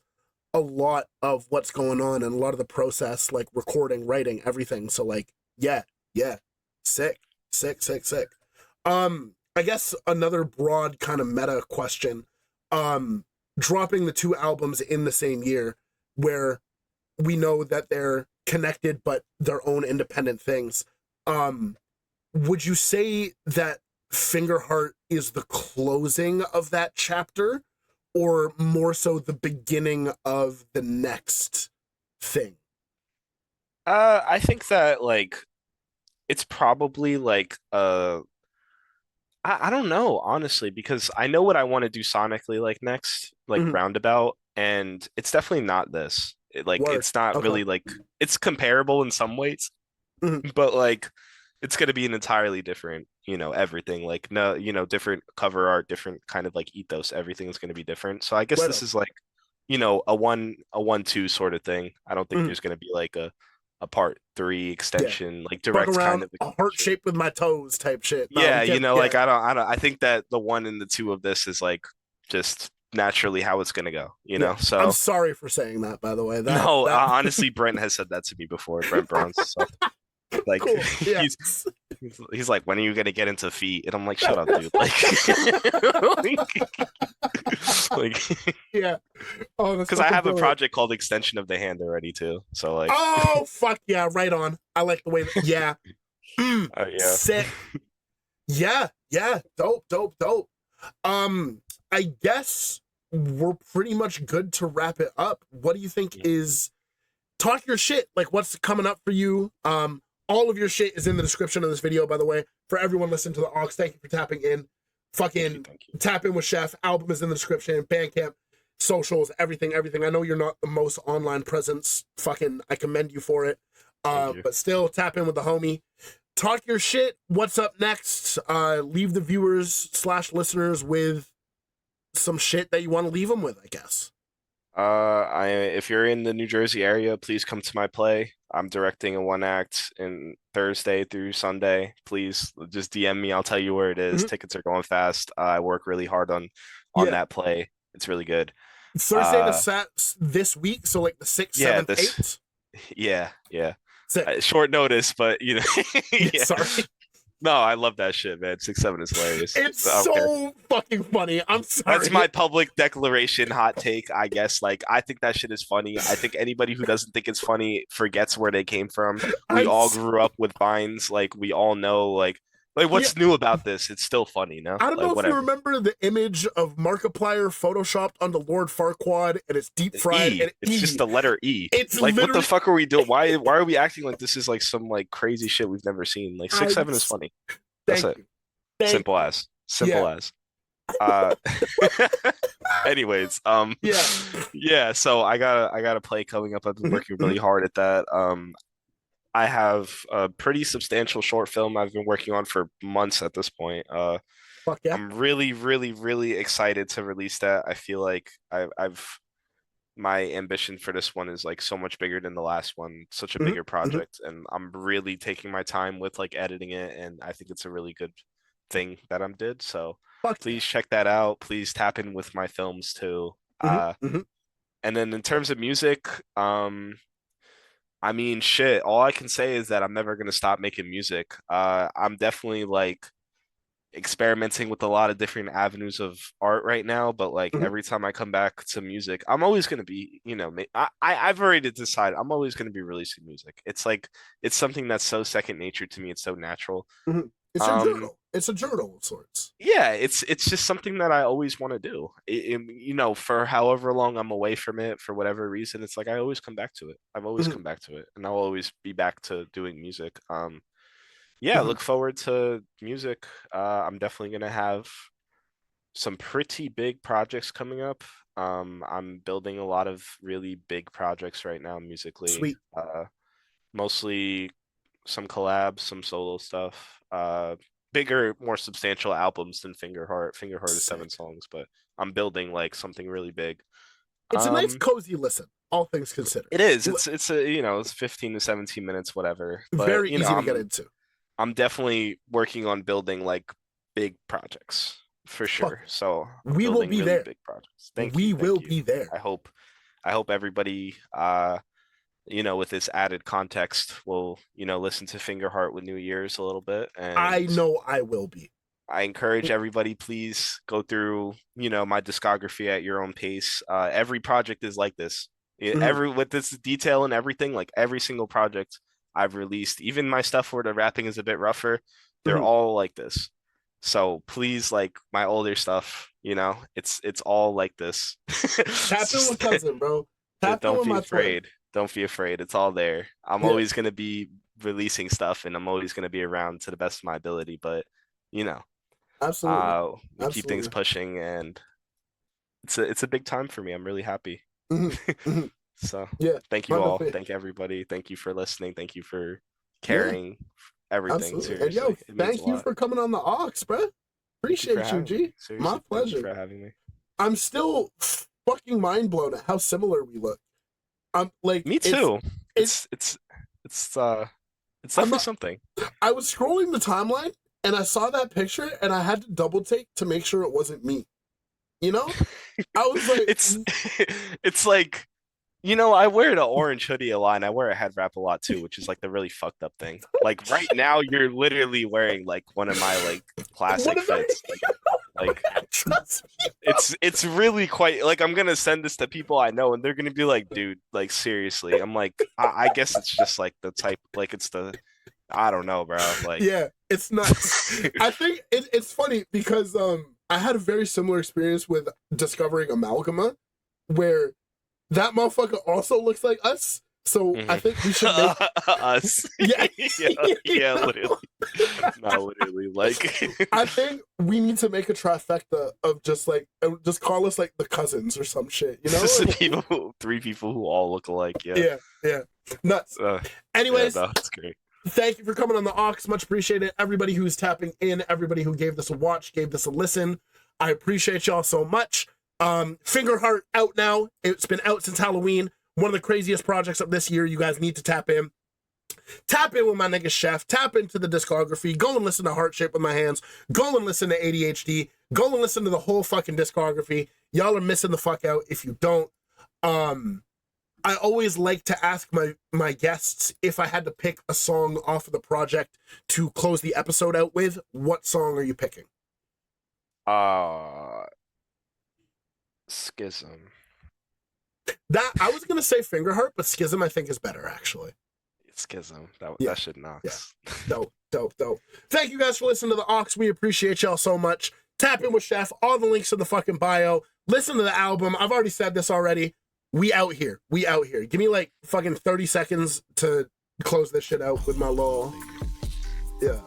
a lot of what's going on and a lot of the process, like recording, writing, everything. So like, yeah, yeah. Sick, sick, sick, sick. I guess another broad kind of meta question. Dropping the two albums in the same year, where we know that they're connected but their own independent things. Would you say that Fingerheart is the closing of that chapter, or more so the beginning of the next thing? I think that like it's probably like I don't know, honestly, because I know what I want to do sonically like next, like Mhm. Roundabout, and it's definitely not this. Like Word. it's not Okay. really like it's comparable in some ways, Mhm. but like it's gonna be an entirely different, everything. Like no, different cover art, different kind of like ethos, everything's gonna be different. So I guess Right this on. is like, a 1-2 sort of thing. I don't think Mhm. there's gonna be like a part three Yeah. extension, like Fuck direct kind around, of a heart extension. shaped with my toes type shit. No, we Yeah, can't. like Yeah. I think that the one and the two of this is like just naturally how it's gonna go, Yeah. I'm So sorry for saying that, by the way. That no, that honestly, Brent has said that to me before. Brent Burns, so like cool. Yeah. he's he's like, when are you gonna get into feet? And I'm like, shut up, dude. Like, like, Yeah. Oh, that's because I fucking have a brilliant. project called Extension of the Hand already too. So like, Oh fuck yeah, right on. I like the way that, yeah. yeah. Sick. Yeah, yeah. Dope, dope, dope. I guess we're pretty much good to wrap it up. What do you think is talk your shit? Like what's coming up for you? All of your shit is in the description of this video, by the way. For everyone listening to the Aux, thank you for tapping in. Thank you, Fucking thank you. tap in with Xhef. Album is in the description. Bandcamp, socials, everything, everything. I know you're not the most online presence. Fucking, I commend you for it. Thank you. But still, tap in with the homie. Talk your shit. What's up next? Leave the viewers / listeners with some shit that you want to leave them with, I guess. If you're in the New Jersey area, please come to my play. I'm directing a one act in Thursday through Sunday. Please just DM me. I'll tell you where it is. Mhm. Tickets are going fast. I work really hard on Yeah. that play. It's really good. Thursday to Uh, Sat this week, so like the 6th, yeah, 7th, this, 8th. yeah. Sick. Short notice, but Yeah, yeah. sorry. No, I love that shit, man. 6-7 is hilarious. It's So I don't care. so fucking funny. I'm That's sorry. my public declaration, hot take, I guess. Like, I think that shit is funny. I think anybody who doesn't think it's funny forgets where they came from. We I'm all s- grew up with Vines. Like, we all know, like yeah. what's new about this? It's still funny, no? I don't know Like, if you whatever. remember the image of Markiplier photoshopped onto Lord Farquaad, and it's deep fried E. and It's just the letter E. It's Like, what the literally. fuck are we doing? Why are we acting like this is like some like crazy shit we've never seen? Like 6-7 is funny. That's Thank it. you. Thank Simple you. as. Yeah. Simple as. Uh anyways, Yeah. yeah, so I got a play coming up. I've been Mhm, working really mhm. hard at that. I have a pretty substantial short film I've been working on for months at this point. Fuck yeah. I'm really, really, really excited to release that. I feel like I've my ambition for this one is like so much bigger than the last one, such a Mhm, bigger mhm. project, and I'm really taking my time with like editing it, and I think it's a really good thing that I'm did. So Fuck yeah. please check that out. Please tap in with my films too. Mhm, mhm. And then in terms of music, I mean, shit, all I can say is that I'm never gonna stop making music. I'm definitely like experimenting with a lot of different avenues of art right now, but like Mhm. every time I come back to music, I'm always going to be, I've already decided I'm always going to be releasing music. It's like it's something that's so second nature to me. It's so natural. Mhm. It's your Um, journal. It's a journal of sorts. yeah, it's just something that I always want to do. For however long I'm away from it, for whatever reason, it's like I always come back to it. I've always Mhm, come back to it, and I'll always be back to doing music. Yeah, mhm. look forward to music. I'm definitely gonna have some pretty big projects coming up. I'm building a lot of really big projects right now musically. Sweet. Mostly some collabs, some solo stuff. Bigger, more substantial albums than Fingerheart. Fingerheart is Sick. 7 songs, but I'm building like something really big. It's a nice Um, cozy listen, all things considered. it is. L- It's it's 15 to 17 minutes, whatever. But Very easy to get into. I'm definitely working on building like big projects for Fuck sure. yeah. So I'm We will building be really there. big projects. Thank you, We will thank you. be there. I hope everybody with this added context, we'll, listen to Fingerheart with New Year's a little bit. I And know I will be. I encourage everybody, please go through, my discography at your own pace. Every project is like this. Every with this detail and everything, like every single project I've released, even my stuff where the rapping is a bit rougher, they're all like this. So please, like my older stuff, it's all like this. Tap in with cousin, bro. Tap in Don't with be my twin. afraid. Don't be afraid. It's all there. I'm always gonna be releasing stuff, and I'm always gonna be around to the best of my ability. But you know, Absolutely. we keep things pushing, and it's a big time for me. I'm really happy. So Yeah. thank you all. Thank everybody. Thank you for listening. Thank you for carrying everything. Absolutely. Seriously. And yo, thank you for coming on the Aux, bro. Appreciate you, G. Seriously, my pleasure. Thank you for having me. I'm still fucking mind blown at how similar we look. I'm like, me too. It's definitely something. I was scrolling the timeline and I saw that picture and I had to double take to make sure it wasn't me. I was like, it's like, I wear the orange hoodie a lot and I wear a head wrap a lot too, which is like the really fucked up thing. Like right now you're literally wearing like one of my like classic fits. Like it's really quite like I'm gonna send this to people I know and they're gonna be like, dude, like seriously. I'm like, I guess it's just like the type, like it's the, I don't know, bro. Like yeah, it's nuts. I think it's funny because I had a very similar experience with discovering Amalgama, where that motherfucker also looks like us. So I think we should make us. Yeah, literally. No, literally. Like I think we need to make a trifecta of just call us like the cousins or some shit. Just three people who all look alike. Yeah. Nuts. Anyways, that's great. Thank you for coming on the Aux. Much appreciated. Everybody who's tapping in, everybody who gave this a watch, gave this a listen. I appreciate y'all so much. Fingerheart out now. It's been out since Halloween. One of the craziest projects of this year. You guys need to tap in. Tap in with my nigga Xhef. Tap into the discography. Go and listen to Heart Shape with My Hands. Go and listen to ADHD. Go and listen to the whole fucking discography. Y'all are missing the fuck out if you don't. I always like to ask my guests if I had to pick a song off of the project to close the episode out with, what song are you picking? Schism. That I was gonna say Fingerheart, but Schism I think is better actually. Schism. That shit knocks. Yeah. Dope. Thank you guys for listening to the Aux. We appreciate y'all so much. Tap in with Xhef. All the links in the fucking bio. Listen to the album. I've already said this already. We out here. Give me like fucking 30 seconds to close this shit out with my little. Yeah.